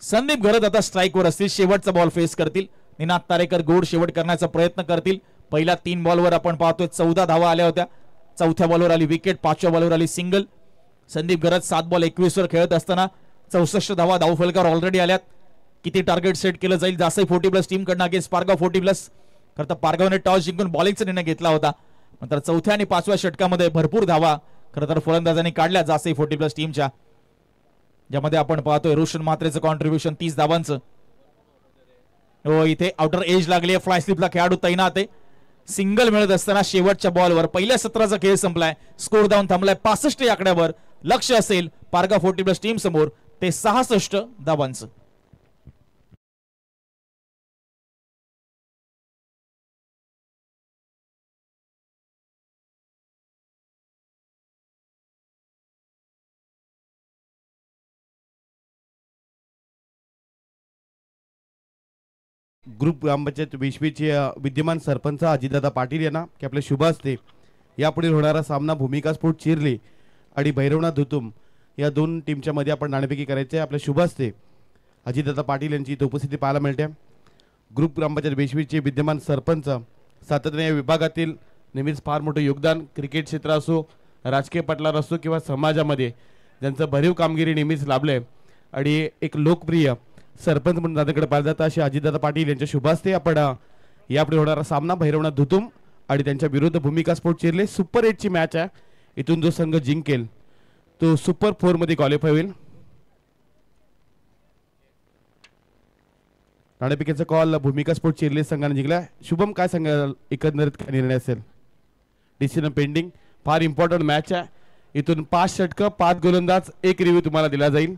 संदीप घरत आता स्ट्राईकवर असतील. शेवटचा बॉल फेस करतील. निनाद तारेकर गोड शेवट करण्याचा प्रयत्न करतील. पहिल्या 3 बॉलवर आपण पाहतोय 14 धावा आल्या होत्या. चौथ्या बॉलवर आली विकेट, 5व्या बॉलवर आली सिंगल. संदीप घरत 7 बॉल 21 वर खेळत असताना 64 धावा धावफलकावर ऑलरेडी आल्यात. किती टार्गेट सेट केलं जाईल जासई 40+ टीम कडनं अगेन्स्ट पारगाव 40+? करता पारगावने टॉस जिंकून बॉलिंगचा निर्णय घेतला होता. नंतर 4थ्या आणि 5व्या षटकामध्ये भरपूर धावा खरं तर फलंदाजांनी काढल्या जासई 40+ टीमच्या, ज्यामध्ये आपण पाहतोय रोशन म्हात्रेचं कॉन्ट्रीब्युशन 30 धावांचं. इथे आउटर एज लागली आहे. फ्लाय स्लिपला खेळाडू तैनात आहे. सिंगल मिळत असताना शेवटच्या बॉलवर पहिल्या सत्राचा खेळ संपलाय. स्कोर डाऊन थांबलाय 65 या आकड्यावर. लक्ष असेल पारगाव 40+ टीम समोर ते 66 धावांचं. ग्रुप ग्रामपंचायत 20चे विद्यमान सरपंच अजितदादा पाटील यांना की आपले शुभ असते. यापुढे होणारा सामना भूमिका स्पोर्ट चिरली आणि भैरवनाथ धुतुम या 2 टीमच्या मध्ये आपण नाणेफेकी करायचे. आपल्या शुभ असते अजितदादा पाटील यांची इथे उपस्थिती पाहायला मिळते. ग्रुप ग्रामपंचायत 20चे विद्यमान सरपंच सातत्याने या विभागातील नेहमीच फार मोठं योगदान क्रिकेट क्षेत्र असो, राजकीय पटलावर असो किंवा समाजामध्ये ज्यांचं भरीव कामगिरी नेहमीच लाभलंय आणि एक लोकप्रिय सरपंच म्हणून दादाकडे पाहिलं जातं असे अजितदादा पाटील यांच्या शुभ असते. आपण यापुढे होणारा सामना भैरवनाथ धुतुम आणि त्यांच्या विरुद्ध भूमिका स्पोर्ट चिरले. सुपर 8ची मॅच आहे. इथून जो संघ जिंकेल तो सुपर 4 मध्ये क्वालिफाय होईल. नाणेफेकीचा कॉल भूमिका स्पोर्ट चिरले संघाने जिंकला. शुभम, काय सांगाल एकंदरीत काय निर्णय असेल? Decision pending. फार इम्पॉर्टंट मॅच आहे. इथून 5 षटकं 5 गोलंदाज 1 रिव्ह्यू तुम्हाला दिला जाईल.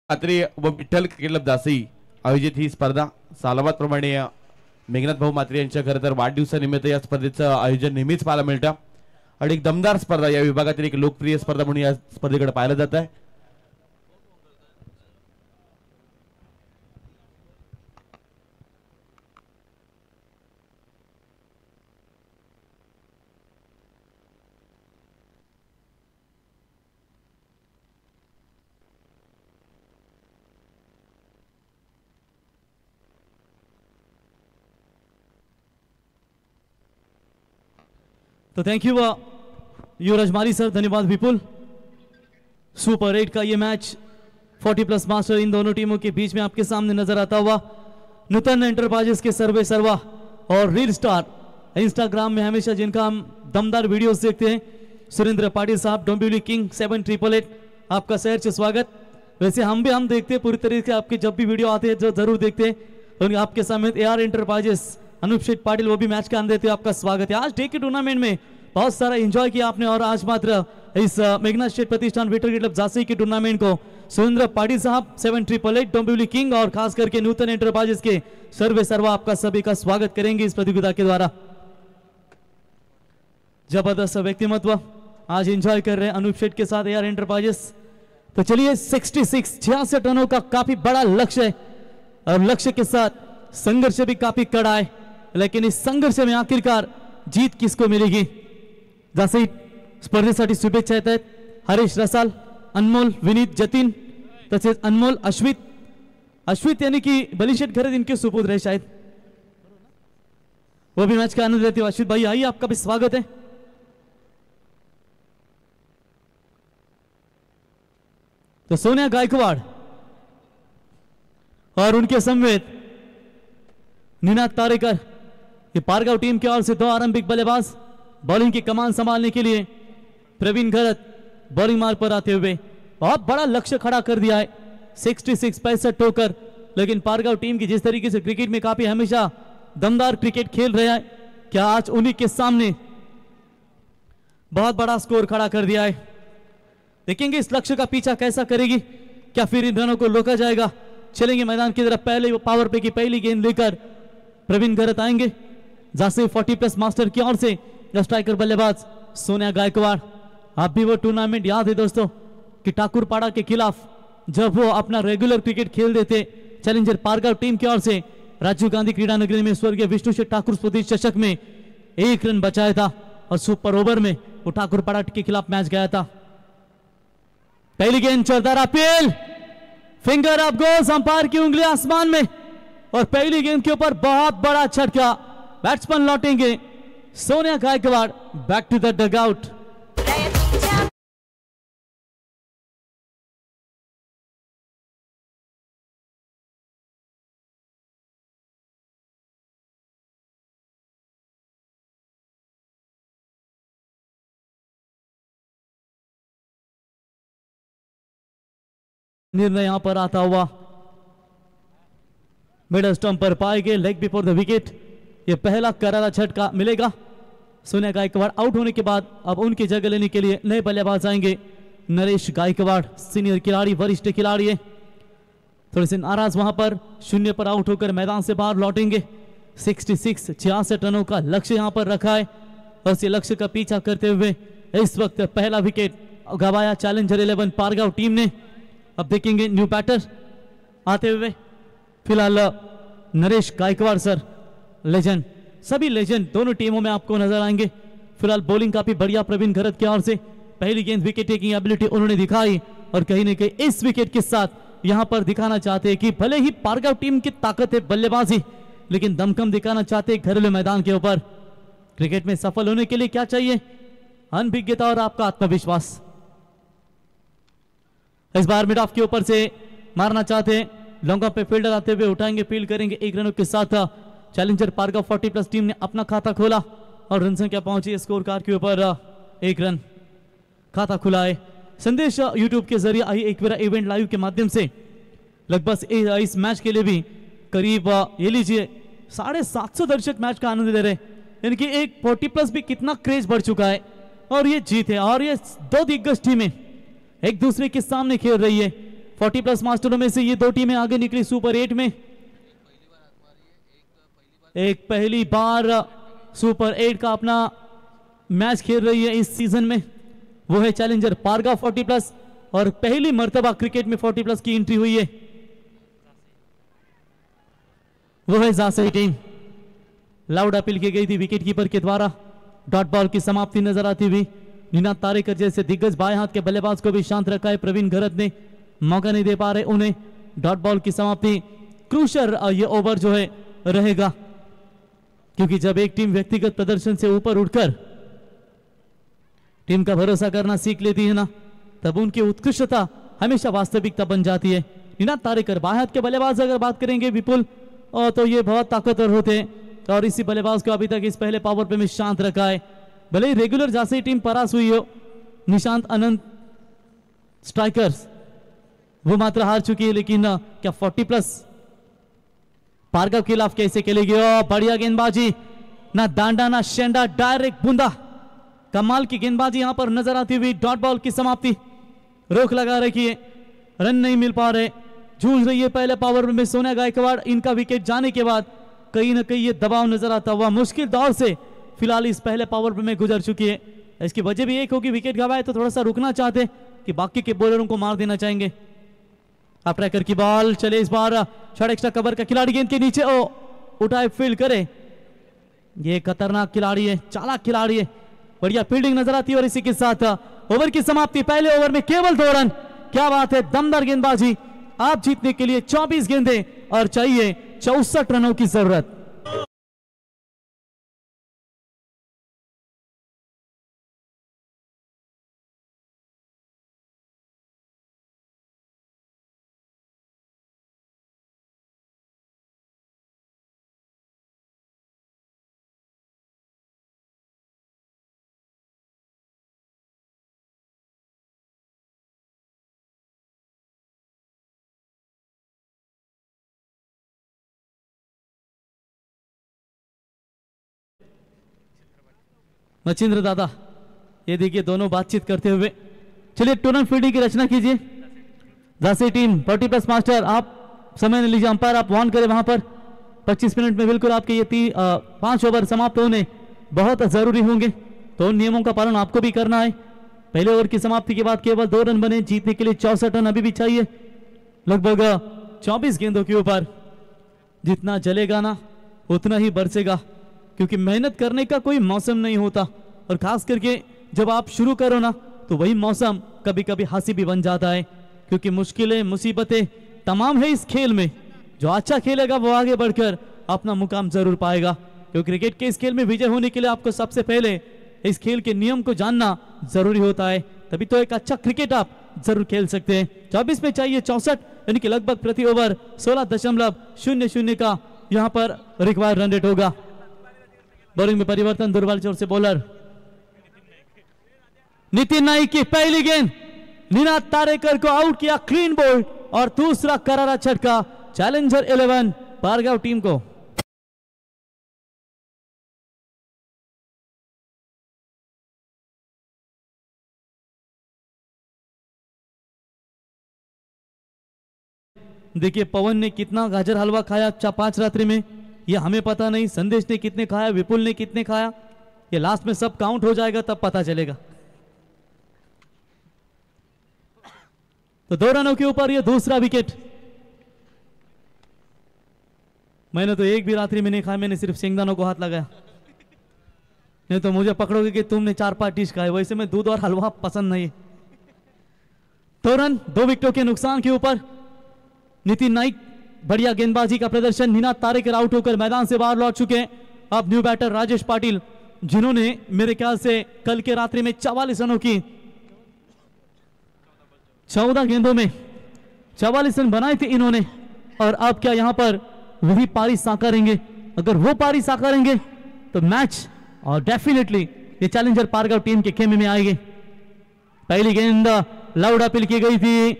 मात्रे व विठ्ठल क्रिकेट क्लब दासई आयोजित ही स्पर्धा सालाबादप्रमाणे मेघनाथ भाऊ मात्रे यांच्या खरं तर वाढदिवसानिमित्त या स्पर्धेचं आयोजन नेहमीच पाहायला मिळतं आणि एक दमदार स्पर्धा या विभागातील एक लोकप्रिय स्पर्धा म्हणून या स्पर्धेकडे पाहिलं जात आहे. तो thank you Yuvraj Mali sir, धन्यवाद विपुल. सुपर 8 का ये मैच 40+ मास्टर इन दोनों टीमों के बीच में आपके सामने नजर आता हुआ. नूतन एंटरप्राइजेस के सर्वे सर्वा और रील स्टार इंस्टाग्राम में हमेशा जिनका हम दमदार वीडियोस देखते हैं, सुरेंद्र पाटिल साहब, डोंबिवली किंग 7888, आपका शहर से स्वागत. वैसे हम देखते हैं पूरी तरीके से आपके जब भी वीडियो आते हैं जो जरूर देखते हैं. और आपके सामने AR एंटरप्राइजेस अनूप शेठ पाटिल वो भी मैच का आनंद लेते हैं, आपका स्वागत है. आज डे के टूर्नामेंट में बहुत सारा एंजॉय किया आपने और आज मात्र इस मेघनाथ शेठ प्रतिष्ठान विठल क्रिकेट क्लब झांसी के टूर्नामेंट को सुरेंद्र पाटिल साहब 7888 डोंबिवली किंग और खास करके नूतन एंटरप्राइजेस के सर्वे सर्वा आपका सभी का स्वागत करेंगे इस प्रतियोगिता के द्वारा. जबरदस्त व्यक्तिमत्व आज एंजॉय कर रहे हैं अनूप शेठ के साथ AR एंटरप्राइजेस. तो चलिए 66 रनों का काफी बड़ा लक्ष्य है और लक्ष्य के साथ संघर्ष भी काफी कड़ा है, लेकिन इस संघर्ष में आखिरकार जीत किसको मिलेगी. जैसे स्पर्धेसाठी शुभेच्छा येत आहेत हरीश रसाल, अनमोल, विनीत, जतीन तसेच अनमोल, अश्वित यानी कि बलीशेठ खरद इनके सुपुत्र है शायद, वो भी मैच का आनंद लेते हो. अश्वित भाई आइए, आपका भी स्वागत है. तो सोनिया गायकवाड़ और उनके समेत निनाद तारेकर, ये पारगांव टीम की ओर से 2 आरंभिक बल्लेबाज. बॉलिंग की कमान संभालने के लिए प्रवीण घरत बॉलिंग मार्ग पर आते हुए बहुत बड़ा लक्ष्य खड़ा कर दिया है. 65 टोकर, लेकिन पारगांव टीम की जिस तरीके से क्रिकेट में काफी हमेशा दमदार क्रिकेट खेल रहा है, क्या आज उन्हीं के सामने बहुत बड़ा स्कोर खड़ा कर दिया है. देखेंगे इस लक्ष्य का पीछा कैसा करेगी, क्या फिर इन रनों को रोका जाएगा. चलेंगे मैदान की तरफ. पहले वो पावर प्ले की पहली गेंद लेकर प्रवीण घरत आएंगे. जैसे 40+ मास्टर की ओर से स्ट्राइकर बल्लेबाज सोनिया गायकवाड़. आप भी वो टूर्नामेंट याद है दोस्तों कि ठाकुरपाड़ा के खिलाफ जब वो अपना रेगुलर क्रिकेट खेल देते, चैलेंजर पारगांव टीम की ओर से राजीव गांधी क्रीडा नगरी में स्वर्गीय विष्णु शेठ ठाकुर स्मृति चषक में 1 रन बचाया था और सुपर ओवर में वो ठाकुरपाड़ा के खिलाफ मैच गया था. पहली गेंद चौधारा अपील, फिंगर अप गोल्स, अंपायर की उंगली आसमान में और पहली गेंद के ऊपर बहुत बड़ा झटका. बैट्समैन लौटेंगे, Sonia Gaikwad back to the dugout. निर्णय यहां पर आता हुआ मिडल स्टंप पर पाए गए, लेग बिफोर द विकेट. ये पहला करारा झटका मिलेगा. सोनिया गायकवाड़ आउट होने के बाद अब उनकी जगह लेने के लिए नए बल्लेबाज आएंगे. नरेश गायकवाड़ सीनियर खिलाड़ी, वरिष्ठ खिलाड़ी है, थोड़े से नाराज वहां पर 0 पर आउट होकर मैदान से बाहर लौटेंगे. 66 रनों का लक्ष्य यहां पर रखा है और इस लक्ष्य का पीछा करते हुए इस वक्त पहला विकेट गवाया चैलेंजर 11 पारगांव टीम ने. अब देखेंगे न्यू बैटर आते हुए. फिलहाल नरेश गायकवाड़ सर, लेजेंड, सभी लेजेंड दोनों टीमों में आपको नजर आएंगे. फिलहाल बॉलिंग काफी बढ़िया प्रवीण घरत की ओर से. पहली गेंद विकेट टेकिंग एबिलिटी उन्होंने दिखाई और कहीं ना कहीं इस विकेट के साथ यहां पर दिखाना चाहते हैं कि भले ही पारगांव टीम की ताकत है बल्लेबाजी, लेकिन दमखम दिखाना चाहते हैं घरेलू मैदान के ऊपर. क्रिकेट में सफल होने के लिए क्या चाहिए? अनभिज्ञता और आपका आत्मविश्वास. इस बार मिड ऑफ के ऊपर से मारना चाहते हैं, लॉन्ग पे फील्डर आते हुए उठाएंगे, फील्ड करेंगे. 1 रनों के साथ चैलेंजर पारगांव 40+ टीम ने अपना खाता खोला और रन संख्या पहुंची स्कोर कार्ड के ऊपर 1 रन. खाता खुला है. संदेश यूट्यूब के जरिए आई एक बार इवेंट लाइव के माध्यम से लगभग इस मैच के लिए भी करीब ये लीजिए 750 दर्शक मैच का आनंद ले रहे, यानी कि एक 40+ भी कितना क्रेज बढ़ चुका है और ये जीत है. और ये 2 दिग्गज टीमें एक दूसरे के सामने खेल रही है 40+ मास्टरों में से ये दो टीमें आगे निकली सुपर 8 में। एक पहली बार सुपर 8 का अपना मैच खेल रही है इस सीजन में, वो है चैलेंजर पारगांव 40+, और पहली मर्तबा क्रिकेट में 40+ की एंट्री हुई है वो है जासई टीम। लाउड अपील की गई थी विकेट कीपर के द्वारा। डॉट बॉल की समाप्ति नजर आती हुई निनाद तारेकर जैसे दिग्गज बाएं हाथ के बल्लेबाज को भी शांत रखा है प्रवीण घरत ने, मौका नहीं दे पा रहे उन्हें। डॉट बॉल की समाप्ति क्रूशर ये ओवर जो है रहेगा, क्योंकि जब एक टीम व्यक्तिगत प्रदर्शन से ऊपर उठकर टीम का भरोसा करना सीख लेती है ना, तब उनकी उत्कृष्टता हमेशा वास्तविकता बन जाती है। निनाद तारेकर बाएं हाथ के बल्लेबाज अगर बात करेंगे विपुल, तो ये बहुत ताकतवर होते हैं, और इसी बल्लेबाज को अभी तक इस पहले पावर प्ले में शांत रखा है। भले ही रेगुलर जासई टीम परास हुई हो, निशांत अनंत स्ट्राइकर्स वो मात्र हार चुकी है, लेकिन क्या 40+ पारगांव के खिलाफ कैसे खेलेगी? बढ़िया गेंदबाजी, ना दांडा ना शेंडा, डायरेक्ट बूंदा, कमाल की गेंदबाजी यहां पर नजर आती हुई। डॉट बॉल की समाप्ति, रोक लगा रखी है, रन नहीं मिल पा रहे, जूझ रही है पहले पावर में सोनिया गायकवाड़। इनका विकेट जाने के बाद कहीं ना कहीं ये दबाव नजर आता हुआ मुश्किल दौर से फिलहाल इस पहले पावर में गुजर चुकी है। इसकी वजह भी एक होगी विकेट गवाए तो थोड़ा सा रुकना चाहते कि बाकी के बॉलरों को मार देना चाहेंगे। अब ट्रैकर की बॉल चले, इस बार शॉर्ट एक्स्ट्रा कवर का खिलाड़ी गेंद के नीचे उठाए फील्ड करे। ये खतरनाक खिलाड़ी है, चालाक खिलाड़ी है, बढ़िया फील्डिंग नजर आती है। और इसी के साथ ओवर की समाप्ति, पहले ओवर में केवल 2 रन। क्या बात है, दमदार गेंदबाजी। आप जीतने के लिए 24 गेंदें और चाहिए 64 रनों की जरूरत। मचिंद्र दादा, ये देखिए दोनों बातचीत करते हुए। चलिए टूर्नामेंट फील्डिंग की रचना कीजिए। जासई टीम 40+ मास्टर, आप समय ले लीजिए, अंपायर आप ऑन करें वहां पर। 25 मिनट में बिल्कुल आपके ये 5 ओवर समाप्त होने बहुत जरूरी होंगे, तो उन नियमों का पालन आपको भी करना है। पहले ओवर की समाप्ति के बाद केवल 2 रन बने, जीतने के लिए 64 रन अभी भी चाहिए। लगभग 24 गेंदों के ऊपर जितना जलेगा ना उतना ही बरसेगा, क्योंकि मेहनत करने का कोई मौसम नहीं होता, और खास करके जब आप शुरू करो ना तो वही मौसम कभी कभी हंसी भी बन जाता है, क्योंकि मुश्किलें मुसीबतें तमाम है इस खेल में। जो अच्छा खेलेगा वो आगे बढ़कर अपना मुकाम जरूर पाएगा, क्योंकि क्रिकेट के इस खेल में विजय होने के लिए आपको सबसे पहले इस खेल के नियम को जानना जरूरी होता है, तभी तो एक अच्छा क्रिकेट आप जरूर खेल सकते हैं। 24 में चाहिए 64, यानी कि लगभग प्रति ओवर 16.00 का यहां पर रिक्वायर्ड रन रेट होगा। बॉलिंग में परिवर्तन, दुर्बल जोर से बॉलर नितिन नाइक की पहली गेंद, निनाद तारेकर को आउट किया, क्लीन बोल्ड, और दूसरा करारा झटका चैलेंजर 11 पारगांव टीम को। देखिए पवन ने कितना गाजर हलवा खाया 5 रात्रि में, ये हमें पता नहीं। संदेश ने कितने खाया, विपुल ने कितने खाया, ये लास्ट में सब काउंट हो जाएगा तब पता चलेगा। तो 2 रनों के ऊपर ये दूसरा विकेट। मैंने तो एक भी रात्रि में नहीं खाया, मैंने सिर्फ शेंगदानों को हाथ लगाया, नहीं तो मुझे पकड़ोगे कि तुमने 4-5 डिश खाए। वैसे में दूध और हलवा पसंद नहीं। 2 रन 2 विकेटों के नुकसान के ऊपर नितिन नाइक, बढ़िया गेंदबाजी का प्रदर्शन। निनाद तारेकर आउट होकर मैदान से बाहर लौट चुके हैं। अब न्यू बैटर राजेश पाटिल, जिन्होंने मेरे ख्याल से कल के रात्रि में 44 रनों की 14 गेंदों में 44 रन बनाए थे इन्होंने, और अब क्या यहां पर वही पारी साकारेंगे? अगर वो पारी साकारेंगे तो मैच और डेफिनेटली ये चैलेंजर पारगांव टीम के खेमे में आएंगे। पहली गेंद लाउड अपील की गई थी,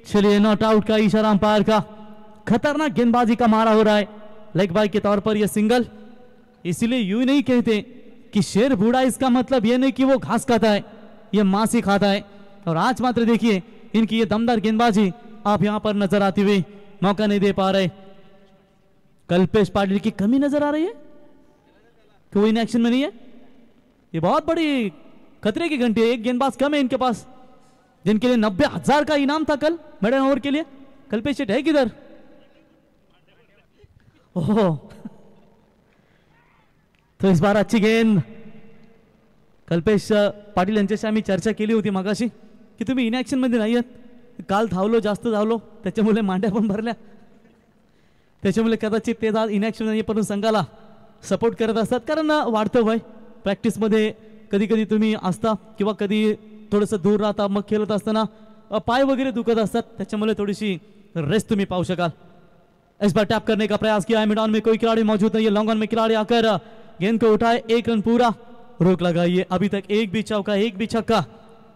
चलिए नॉट आउट का इशारा अंपायर का। खतरनाक गेंदबाजी का मारा हो रहा है, लेग बाय के तौर पर यह सिंगल। इसीलिए यूं नहीं कहते कि शेर बूढ़ा, इसका मतलब यह नहीं कि वो घास खाता है, यह मांस ही खाता है। और आज मात्र देखिए इनकी ये दमदार गेंदबाजी आप यहां पर नजर आती हुई, मौका नहीं दे पा रहे। कल्पेश पाटिल की कमी नजर आ रही है, कोई इन एक्शन में नहीं है। ये बहुत बड़ी खतरे की घंटी है, एक गेंदबाज कम है इनके पास, जिनके लिए 90,000 का इनाम था कल मिडल ओवर के लिए। कल्पेश शेट है किधर? ओह, तो इस बार अच्छी गेंद। कल्पेश पाटील यांच्याशी आम्ही चर्चा केली होती मगाशी की तुम्ही इन ॲक्शन मध्ये नाही आहेत, काल धावलो, जास्त धावलो, त्याच्यामुळे मांड्या पण भरल्या, त्याच्यामुळे कदाचित ते इन ॲक्शन नाही, पण संघाला सपोर्ट करत असतात, कारण वाढतं वय, प्रॅक्टिसमध्ये कधी कधी तुम्ही असता किंवा कधी थोडंसं दूर राहता, मग खेळत असताना पाय वगैरे दुखत असतात, त्याच्यामुळे थोडीशी रेस्ट तुम्ही पाहू शकाल। इस बार टैप करने का प्रयास किया है, मिड ऑन में कोई खिलाड़ी मौजूद नहीं है, लॉन्ग ऑन में खिलाड़ी आकर गेंद को उठाए, 1 रन पूरा, रोक लगाइए। अभी तक एक भी चौका, एक भी छक्का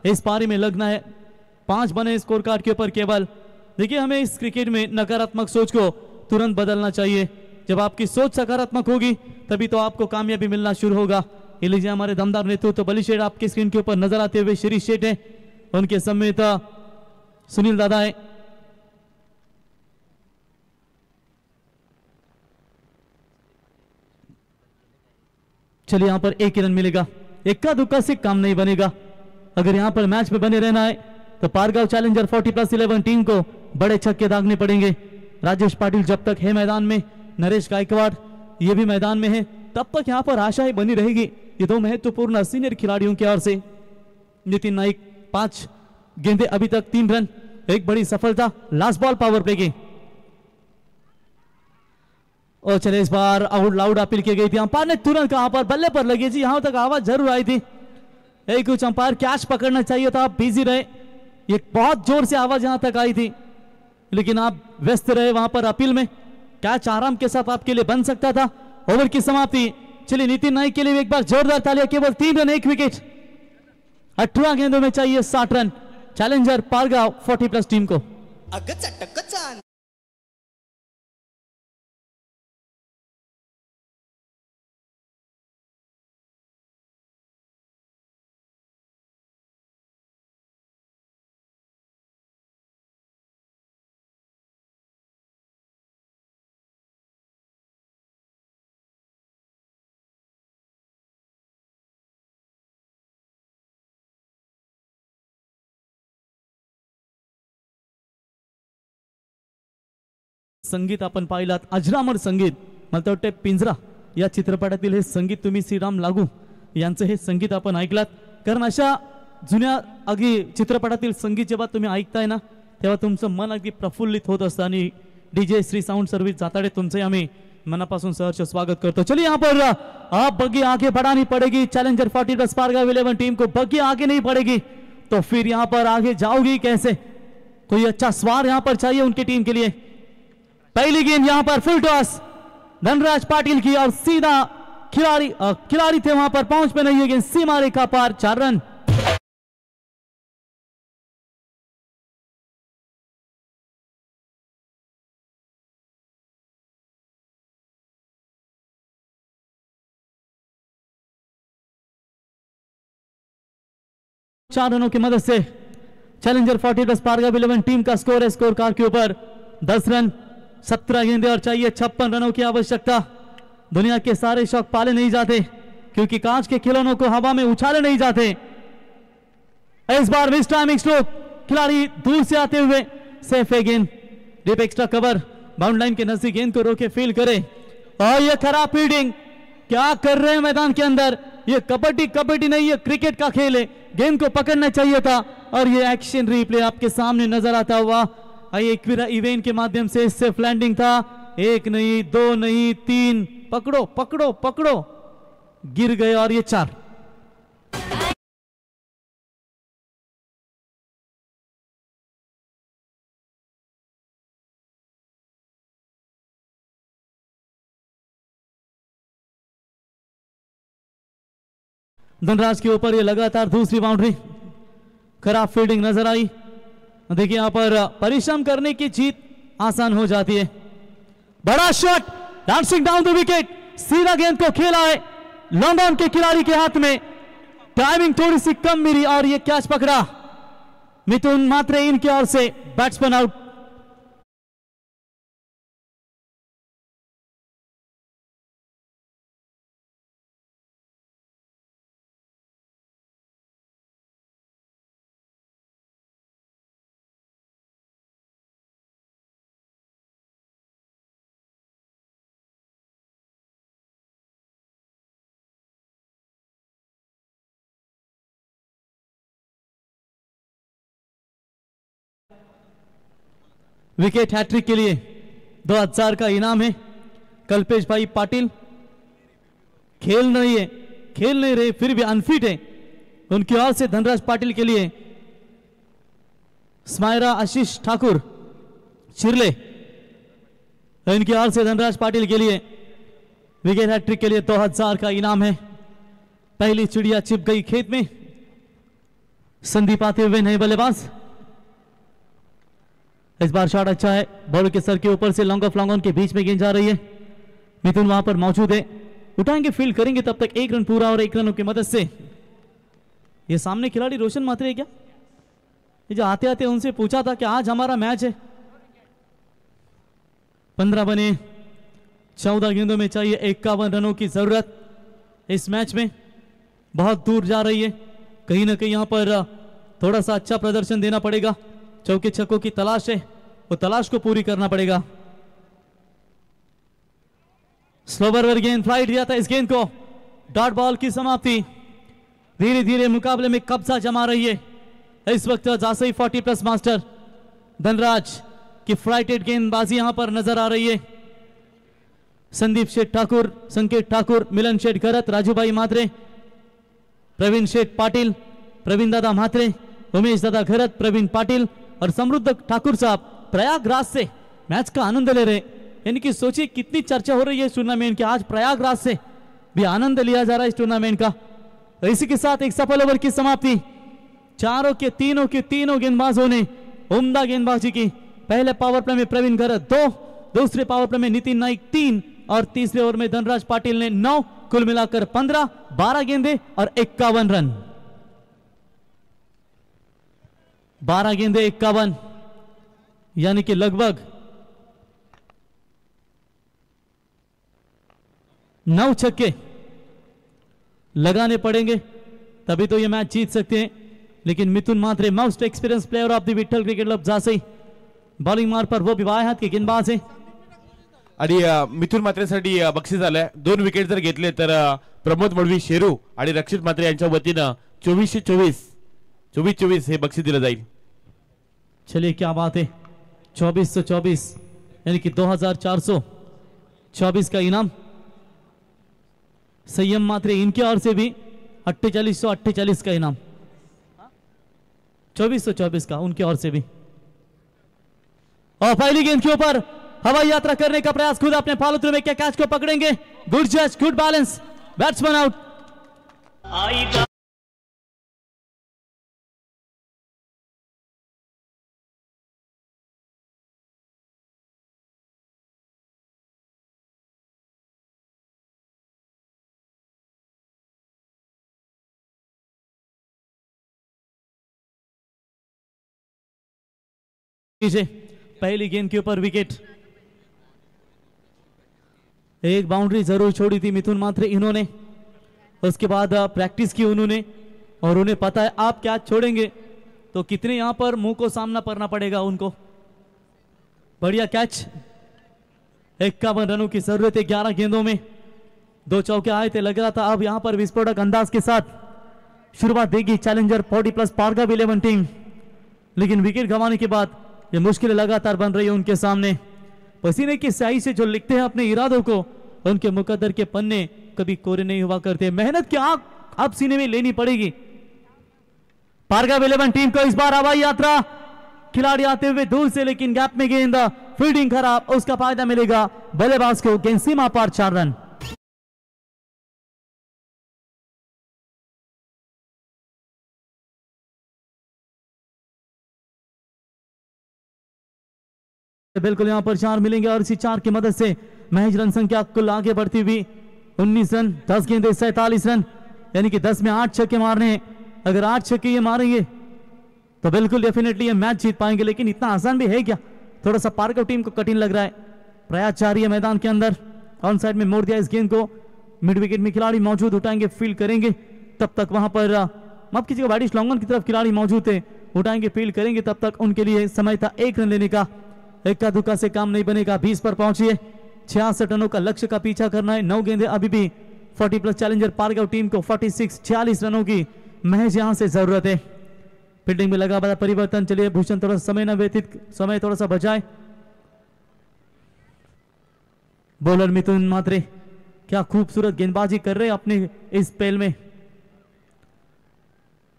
इस पारी में लगना है, 5 बने स्कोर कार्ड के ऊपर केवल। देखिए, हमें इस क्रिकेट में नकारात्मक सोच को तुरंत बदलना चाहिए। जब आपकी सोच सकारात्मक होगी तभी तो आपको कामयाबी मिलना शुरू होगा। ये लीजिए हमारे दमदार नेतृत्व बली शेठ आपके स्क्रीन के ऊपर नजर आते हुए, शिरीष शेठ है, उनके समेत सुनील दादा है। चलिए, यहां पर 1 रन मिलेगा, इक्का दुक्का से काम नहीं बनेगा। अगर यहां पर मैच में बने रहना है तो पारगांव चैलेंजर 40+11 टीम को बड़े छक्के दागने पड़ेंगे। राजेश पाटिल जब तक है मैदान में, नरेश गायकवाड़ ये भी मैदान में है, तब तक यहां पर आशाएं बनी रहेगी। ये 2 महत्वपूर्ण सीनियर खिलाड़ियों की ओर से। नितिन नाइक 5 गेंदे, अभी तक 3 रन, एक बड़ी सफलता। लास्ट बॉल पावर प्ले की, और चले इस बार आउट लाउड अपील की गई थी, अंपायर ने तुरंत कहा पर बल्ले पर लगी जी, यहां तक आवाज जरूर आई थी, एक कुछ अंपायर कैच पकड़ना चाहिए था, आप बिजी रहे, ये बहुत जोर से आवाज यहां तक आई थी, लेकिन आप व्यस्त रहे वहां पर अपील में, कैच आराम के साथ आपके लिए बन सकता था। ओवर की समाप्ति। चलिए, नितिन नाइक के लिए एक बार जोरदार तालियां, केवल 3 रन 1 विकेट, 18 गेंदों में चाहिए 60 रन, चैलेंजर पारगांव 40+ टीम को। संगीत आपण पाहिलात, अजरामर संगीत, मला वाटतं पिंजरा या चित्रपटातील हे संगीत तुम्ही श्रीराम लागू यांचं हे संगीत आपण ऐकलात, कारण अशा जुन्या अगदी चित्रपटातील संगीत जेव्हा तुम्ही ऐकताय ना, तेव्हा तुमचं मन अगदी प्रफुल्लित होत असतं। आणि डीजे श्री साउंड सर्विस जाताडे तुमचे आम्ही मनापासून सहर्ष स्वागत करतो। चलिए, यहाँ पर आप बग्गी आगे बढ़ानी पड़ेगी, चैलेंजर 40+ पारगांव 11 टीम को बग्गी आगे नहीं बढ़ेगी तो फिर यहाँ पर आगे जाओगी कैसे? कोई अच्छा स्वार यहाँ पर चाहिए उनकी टीम के लिए। पहली गेंद यहाँ पर फुल टॉस धनराज पाटिल की, और सीधा खिलाड़ी थे वहां पर, पहुंच में नहीं है गेंद, सीमा रेखा पार, 4 रन। चार रनों की मदद से चैलेंजर 40+ पारगांव 11 टीम का स्कोर है स्कोर कार्ड के ऊपर 10 रन, 17 गेंदे और चाहिए 56 रनों की आवश्यकता। दुनिया के सारे शौक पाले नहीं जाते, क्योंकि कांच के खिलौनों को हवा में उछाले नहीं जाते। इस बार मिस टाइमिंग स्ट्रोक, खिलाड़ी दूर से आते हुए सेफ है गेंद, deep extra cover, bound line के नजदीक गेंद को रोके फील करे, और ये खराब फील्डिंग, क्या कर रहे हैं मैदान के अंदर? ये कबड्डी नहीं, ये क्रिकेट का खेल है, गेंद को पकड़ना चाहिए था। और ये एक्शन रिप्ले आपके सामने नजर आता हुआ, एक्विरा इवेंट के माध्यम से सेफ लैंडिंग था, 1 नहीं 2 नहीं 3, पकड़ो पकड़ो पकड़ो, गिर गए और ये 4। धनराज के ऊपर ये लगातार दूसरी बाउंड्री, खराब फील्डिंग नजर आई। देखिए यहां पर परिश्रम करने की जीत आसान हो जाती है। बड़ा shot, dancing down the wicket, सीधा गेंद को खेला है लॉन्ग ऑन के खिलाड़ी के हाथ में, टाइमिंग थोड़ी सी कम मिली और ये कैच पकड़ा। मिथुन मात्रे इनकी ओर से बैट्समैन आउट, विकेट हैट्रिक के लिए 2000 का इनाम है। कल्पेश भाई पाटिल खेल नहीं रहे फिर भी अनफिट है, उनकी ओर से धनराज पाटिल के लिए स्माइरा आशीष ठाकुर चिरले, इनकी ओर से धनराज पाटिल के लिए विकेट हैट्रिक के लिए 2000 का इनाम है। पहली चिड़िया छिप गई खेत में, संदीप आते हुए नए बल्लेबाज। इस बार शॉट अच्छा है, बॉल के सर के ऊपर से लॉन्ग ऑफ लॉन्ग ऑन के बीच में गेंद जा रही है। मिथुन वहां पर मौजूद है, उठाएंगे फील्ड करेंगे, तब तक 1 रन पूरा और 1 रनों की मदद से। ये सामने खिलाड़ी रोशन मात्रे है क्या? ये जो आते आते उनसे पूछा था कि आज हमारा मैच है। 15 बने 14 गेंदों में चाहिए 51 रनों की जरूरत। इस मैच में बहुत दूर जा रही है, कहीं ना कहीं यहां पर थोड़ा सा अच्छा प्रदर्शन देना पड़ेगा। चौके छक्कों की तलाश है, वो तलाश को पूरी करना पड़ेगा। स्लोवर वर गेंद फ्लाइट दिया था इस गेंद को, डॉट बॉल की समाप्ति। धीरे धीरे मुकाबले में कब्जा जमा रही है इस वक्त जासई 40+ मास्टर धनराज की फ्लाइटेड गेंदबाजी यहां पर नजर आ रही है। संदीप शेठ ठाकुर, संकेत ठाकुर, मिलन शेठ गरत, राजूभाई मात्रे, प्रवीण शेठ पाटिल, प्रवीण दादा मात्रे, उमेश दादा घरत, प्रवीण पाटिल और समृद्ध ठाकुर साहब प्रयागराज से मैच का आनंद ले रहे। यानी कि सोचिए कितनी चर्चा हो रही है इस टूर्नामेंट की, आज प्रयागराज से भी आनंद लिया जा रहा है इस टूर्नामेंट का। इसी के साथ एक सफल ओवर की समाप्ति। चारों के तीनों गेंदबाजों ने उम्दा गेंदबाजी की। पहले पावर प्ले में प्रवीण घरत 2, दूसरे पावर प्ले में नितिन नाइक 3 और तीसरे ओवर में धनराज पाटिल ने 9, कुल मिलाकर 15, 12 गेंदे और 51 रन। 12 गेंदे 51, यानी कि लगभग 9 छक्के लगाने पड़ेंगे तभी तो ये मैच जीत सकते हैं। लेकिन Mithun Mhatre most experience player of the Vitthal cricket club Jasai bowling मार पर वो भी बाएं हाथ के गेंदबाज है। आणि मिथुन मात्रेसाठी बक्षीस आलंय। 2 विकेट जर घेतले तर प्रमोद मडवी शेरू आणि रक्षित मात्रे यांच्या वतीनं 24-24 हे बक्षीस दिलं जाईल। चलिए क्या बात है, 2424 यानी कि 2424 का इनाम। संयम मात्रे इनके ओर से भी 4848 का इनाम, 2424 का उनके ओर से भी। और पहली गेंद के ऊपर हवाई यात्रा करने का प्रयास, खुद अपने फॉलो में क्या कैच को पकड़ेंगे। गुड जज, गुड बैलेंस, बैट्समैन आउट। पहली गेंद के ऊपर विकेट। एक बाउंड्री जरूर छोड़ी थी मिथुन मात्रे इन्होंने, उसके बाद प्रैक्टिस की उन्होंने और उन्हें पता है आप क्या छोड़ेंगे तो कितने यहां पर मुंह को सामना करना पड़ेगा उनको। बढ़िया कैच, 51 रनों की जरूरत है 11 गेंदों में। 2 चौके आए थे, लग रहा था अब यहां पर विस्फोटक अंदाज के साथ शुरुआत देगी चैलेंजर 40+ पारगा 11 टीम। लेकिन विकेट गंवाने के बाद ये मुश्किलें लगातार बन रही है उनके सामने। पसीने की स्याही से जो लिखते हैं अपने इरादों को, उनके मुकद्दर के पन्ने कभी कोरे नहीं हुआ करते। मेहनत की आग अब सीने में लेनी पड़ेगी। पारगा 11 टीम को इस बार हवाई यात्रा, खिलाड़ी आते हुए दूर से लेकिन गैप में गेंद, फील्डिंग खराब, उसका फायदा मिलेगा बल्लेबाज को। गेंद सीमा पार 4 रन। बिल्कुल यहां पर 4 मिलेंगे और इसी 4 की मदद से महज रन संख्या कुल आगे बढ़ती हुई 19 रन, 10 गेंदे 47 रन, यानी कि 10 में 8 छक्के मारने हैं। अगर 8 छक्के ये मारेंगे तो बिल्कुल डेफिनेटली ये मैच जीत पाएंगे। लेकिन इतना आसान भी है क्या? थोड़ा सा पारगा टीम को कठिन लग रहा है। प्रयास जारी है मैदान के अंदर, ऑन साइड में मोड़ दिया इस गेंद को। मिड विकेट में खिलाड़ी मौजूद, उठाएंगे फील्ड करेंगे, तब तक वहां पर माफ कीजिएगा बैटिश लॉन्गन की तरफ खिलाड़ी मौजूद थे, उठाएंगे फील्ड करेंगे, तब तक उनके लिए समय था 1 रन लेने का। इक्का दुक्का से काम नहीं बनेगा। 20 पर पहुंचिए, 66 रनों का लक्ष्य का पीछा करना है। 9 गेंदे अभी भी 40+ चैलेंजर पारगांव टीम को 46 रनों की महज यहां से जरूरत है। फील्डिंग में लगा बड़ा परिवर्तन। चलिए भूषण थोड़ा समय थोड़ा सा बचाए। बॉलर मिथुन मात्रे क्या खूबसूरत गेंदबाजी कर रहे हैं अपने इस स्पेल में।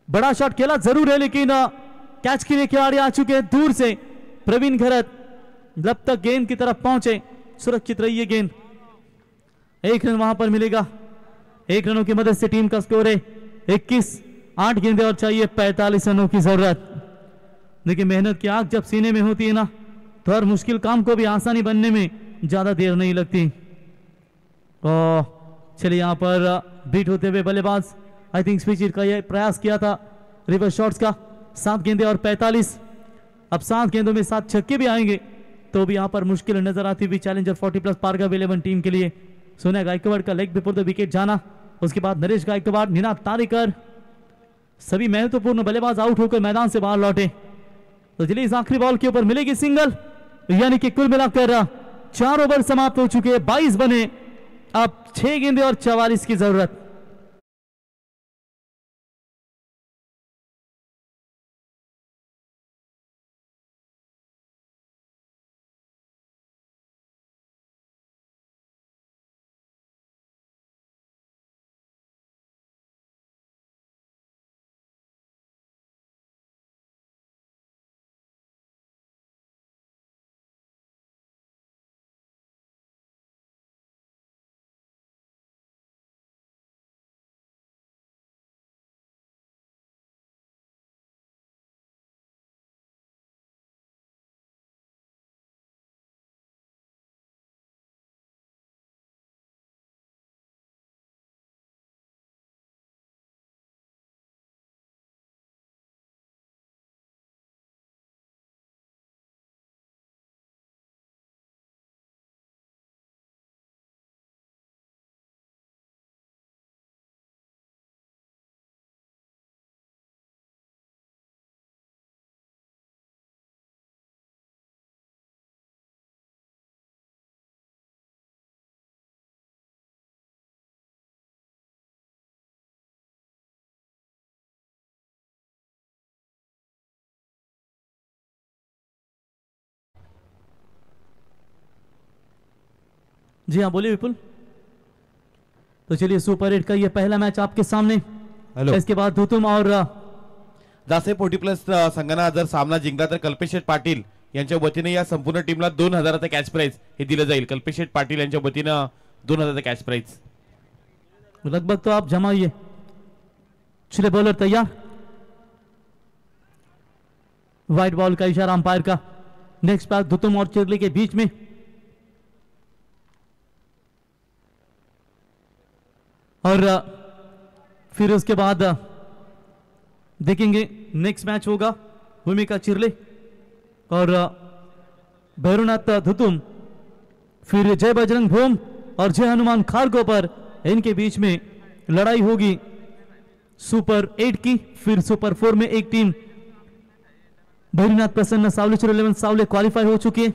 बड़ा शॉट खेला जरूर है, लेकिन कैच के लिए खिलाड़ी आ चुके हैं दूर से। प्रवीण घरत जब तक गेंद की तरफ पहुंचे सुरक्षित रही है गेंद। 1 रन वहां पर मिलेगा। 1 रनों की मदद से टीम का स्कोर है 21। 8 गेंदें और चाहिए 45 रनों की जरूरत। देखिए मेहनत की आग जब सीने में होती है ना, तो हर मुश्किल काम को भी आसानी बनने में ज्यादा देर नहीं लगती। चलिए यहां पर बीट होते हुए बल्लेबाज आई थिंक स्विच का यह प्रयास किया था रिवर्स शॉट्स का। 7 गेंदें और 45। अब 7 गेंदों में 7 छक्के भी आएंगे तो भी यहां पर मुश्किल नजर आती हुई चैलेंजर 40+ पार का 11 टीम के लिए। सोनिया गायकवाड़ का लेग बिफोर द विकेट जाना, उसके बाद नरेश गायकवाड़, निनाद तारेकर, सभी महत्वपूर्ण बल्लेबाज आउट होकर मैदान से बाहर लौटे। तो चलिए इस आखिरी बॉल के ऊपर मिलेगी सिंगल, यानी कि कुल मिलाकर 4 ओवर समाप्त हो चुके हैं। 22 बने, अब 6 गेंदें और 44 की जरूरत। जी हाँ बोलिए विपुल। तो चलिए सुपर 8 का ये पहला मैच आपके सामने। हॅलो, इसके बाद धुतुम और दासे 40+ संघांना जर सामना जिंकला तर कल्पेश शेठ पाटील यांच्या वतीने या संपूर्ण टीमला 2000चा कॅश प्राइज हे दिलं जाईल। कल्पेश शेठ पाटील यांच्या वतीनं 2000चा कॅश प्राइज। लगभग तो आप जमाइए। चलिए बॉलर तैयार। व्हाइट बॉल का इशारा अंपायर का। नेक्स्ट पास धुतुम और चिरली के बीच में। और फिर उसके बाद देखेंगे नेक्स्ट मैच होगा भूमिका चिरले और भैरवनाथ धुतुम, फिर जय बजरंग भूम और जय हनुमान खारगो पर इनके बीच में लड़ाई होगी सुपर 8 की। फिर सुपर 4 में एक टीम भैरवनाथ प्रसन्न सावलेश्वर 11 सावले क्वालिफाई हो चुकी है।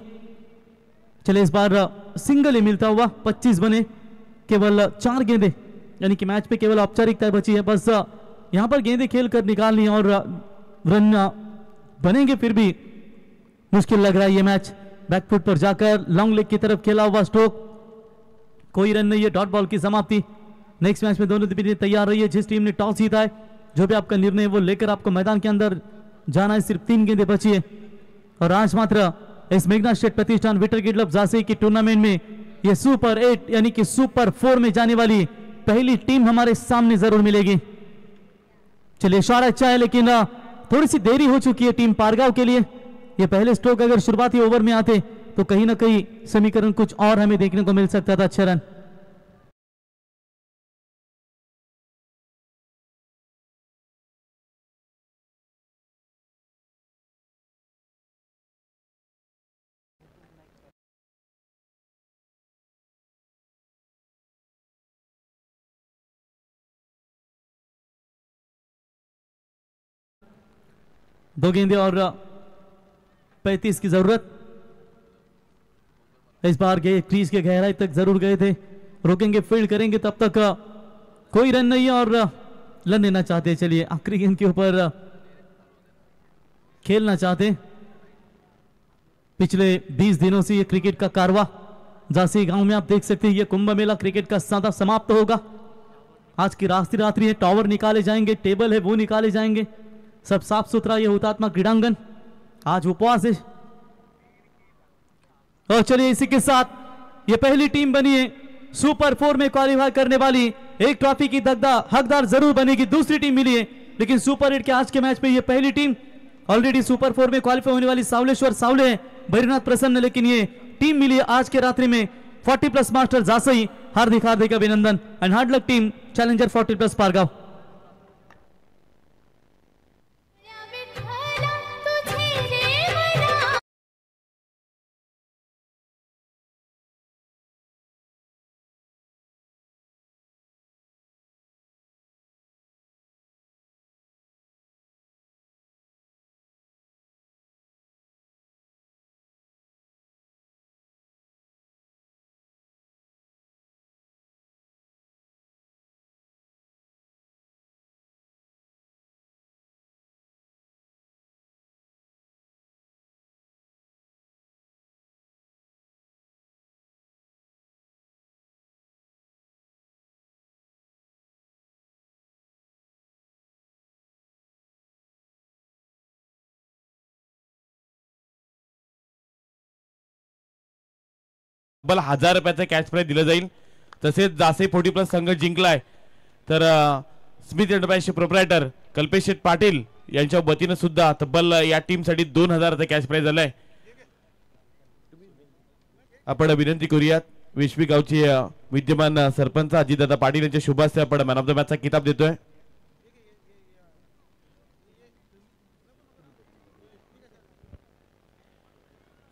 चले इस बार सिंगल ही मिलता हुआ 25 बने, केवल 4 गेंदे, यानी कि मैच पे केवल औपचारिकता बची है। बस यहां पर गेंदें खेल कर निकालनी और रन बनेंगे, फिर भी मुश्किल लग रहा है ये मैच। बैकफुट पर जाकर लॉन्ग लेग की तरफ खेला हुआ स्ट्रोक, कोई रन नहीं है, डॉट बॉल की समाप्ति। नेक्स्ट मैच में दोनों टीमें तैयार रही है। जिस टीम ने टॉस जीता है, जो भी आपका निर्णय है वो लेकर आपको मैदान के अंदर जाना है। सिर्फ 3 गेंदें बची है और आज मात्र इस मेघनाथ शेठ प्रतिष्ठान विटर क्लब झांसी की टूर्नामेंट में ये सुपर 8 यानी कि सुपर 4 में जाने वाली पहली टीम हमारे सामने जरूर मिलेगी। चलिए इशारा अच्छा है, लेकिन थोड़ी सी देरी हो चुकी है टीम पारगांव के लिए। ये पहले स्ट्रोक अगर शुरुआती ओवर में आते तो कहीं ना कहीं समीकरण कुछ और हमें देखने को मिल सकता था। 6 रन। दो गेंदे और 35 की जरूरत। इस बार क्रीज के गहराई तक जरूर गए थे, रोकेंगे फील्ड करेंगे, तब तक कोई रन नहीं है और रन लेना चाहते। चलिए आखिरी गेंद के ऊपर खेलना चाहते। पिछले 20 दिनों से ये क्रिकेट का कारवा जासी गांव में आप देख सकते हैं, ये कुंभ मेला क्रिकेट का सादा समाप्त होगा। आज की रात्रि है, टावर निकाले जाएंगे, टेबल है वो निकाले जाएंगे, सब साफ सुथरा ये हुतात्मा क्रीड़ांगन। आज उपवास है। और चलिए इसी के साथ ये पहली टीम बनी है सुपर 4 में क्वालिफाई करने वाली, एक ट्रॉफी की हकदार जरूर बनेगी। दूसरी टीम मिली है, लेकिन सुपर 8 के आज के मैच में ये पहली टीम ऑलरेडी सुपर 4 में क्वालिफाई होने वाली सावलेश्वर सावले है, भैरनाथ प्रसन्न, लेकिन ये टीम मिली है आज के रात्रि में 40+ मास्टर जासई। हार्दिक अभिनंदन एंड हार्ड लक टीम चैलेंजर 40+ पारगाव। बल 1000 रुपयाचं कॅश प्राइज दिलं जाईल। तसेच जासे 40+ संघ जिंकलाय तर स्मिथ एंटरप्राइजचे प्रोप्रायटर कल्पेश शेठ पाटील यांच्या वतीने सुद्धा तब्बल या टीम साठी 2000चं कॅश प्राइज आलंय। आपण विनंती करूयात विश्वी गावचे विद्यमान सरपंच अजितदादा पाटील यांच्या शुभ हस्ते आपण मॅन ऑफ द मॅचचा किताब देतोय।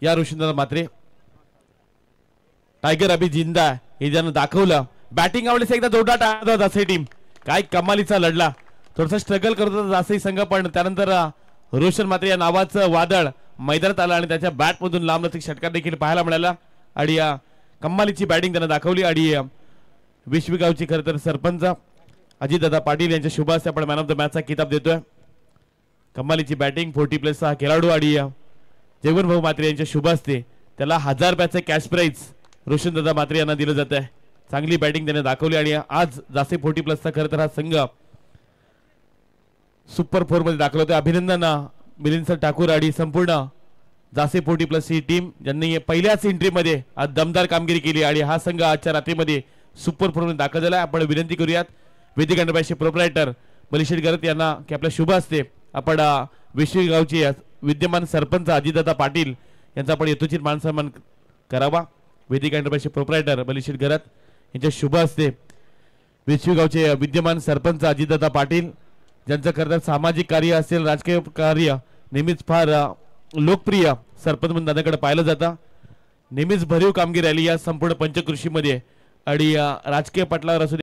या रोशनदादा मात्रे टायगर अभि जिंदा हे ज्यानं दाखवलं, बॅटिंग आवडीस एकदा जोरदार टाळत जासे टीम, काय कमालीचा लढला, थोडासा स्ट्रगल करत होता जासे संघ, पण त्यानंतर रोशन मात्रे या नावाचं वादळ मैदानात आलं आणि त्याच्या बॅट मधून लांबलचक षटकार देखील पाहायला मिळाला आणि या कमालीची बॅटिंग त्यानं दाखवली। आणि विश्वी गावची खरं तर सरपंच अजितदादा पाटील यांच्या शुभ हस्ते आपण मॅन ऑफ द मॅचचा किताब देतोय। कमालीची बॅटिंग 40+ हा खेळाडू आणि जयवंत भाऊ मात्रे यांच्या शुभ हस्ते त्याला 1000 रुपयाचं कॅश प्राइज रोशनदादा मात्रे यांना दिलं जात आहे। चांगली बॅटिंग त्याने दाखवली आणि आज जासे 40+चा खरं तर हा संघ सुपर 4 मध्ये दाखल होते। अभिनंदन मिलिंद सर ठाकूर आणि संपूर्ण जासे 40+ ही टीम ज्यांनी पहिल्याच एंट्री मध्ये आज दमदार कामगिरी केली आणि हा संघ आजच्या रात्रीमध्ये सुपर 4 मध्ये दाखल झाला। आपण विनंती करूयात वेदिक एंटरप्राइजचे प्रोप्रायटर बलिशेठ गरत यांना की आपल्या शुभ हस्ते आपण विश्वी गावचे विद्यमान सरपंच अजितदादा पाटील यांचा आपण यथोचित मान सन्मान करावा। वेदिक एंटरप्राइजचे प्रोप्रायटर बलिशेठ गरत यांच्या शुभ हस्ते विश्वी गावचे विद्यमान सरपंच अजितदादा पाटील ज्यांचं खरं तर सामाजिक कार्य असेल, राजकीय कार्य नेहमीच फार लोकप्रिय सरपंच म्हणून दादाकडे पाहिलं जातं। नेहमीच भरीव कामगिरी आली या संपूर्ण पंचकृषीमध्ये आणि राजकीय पटलावर असू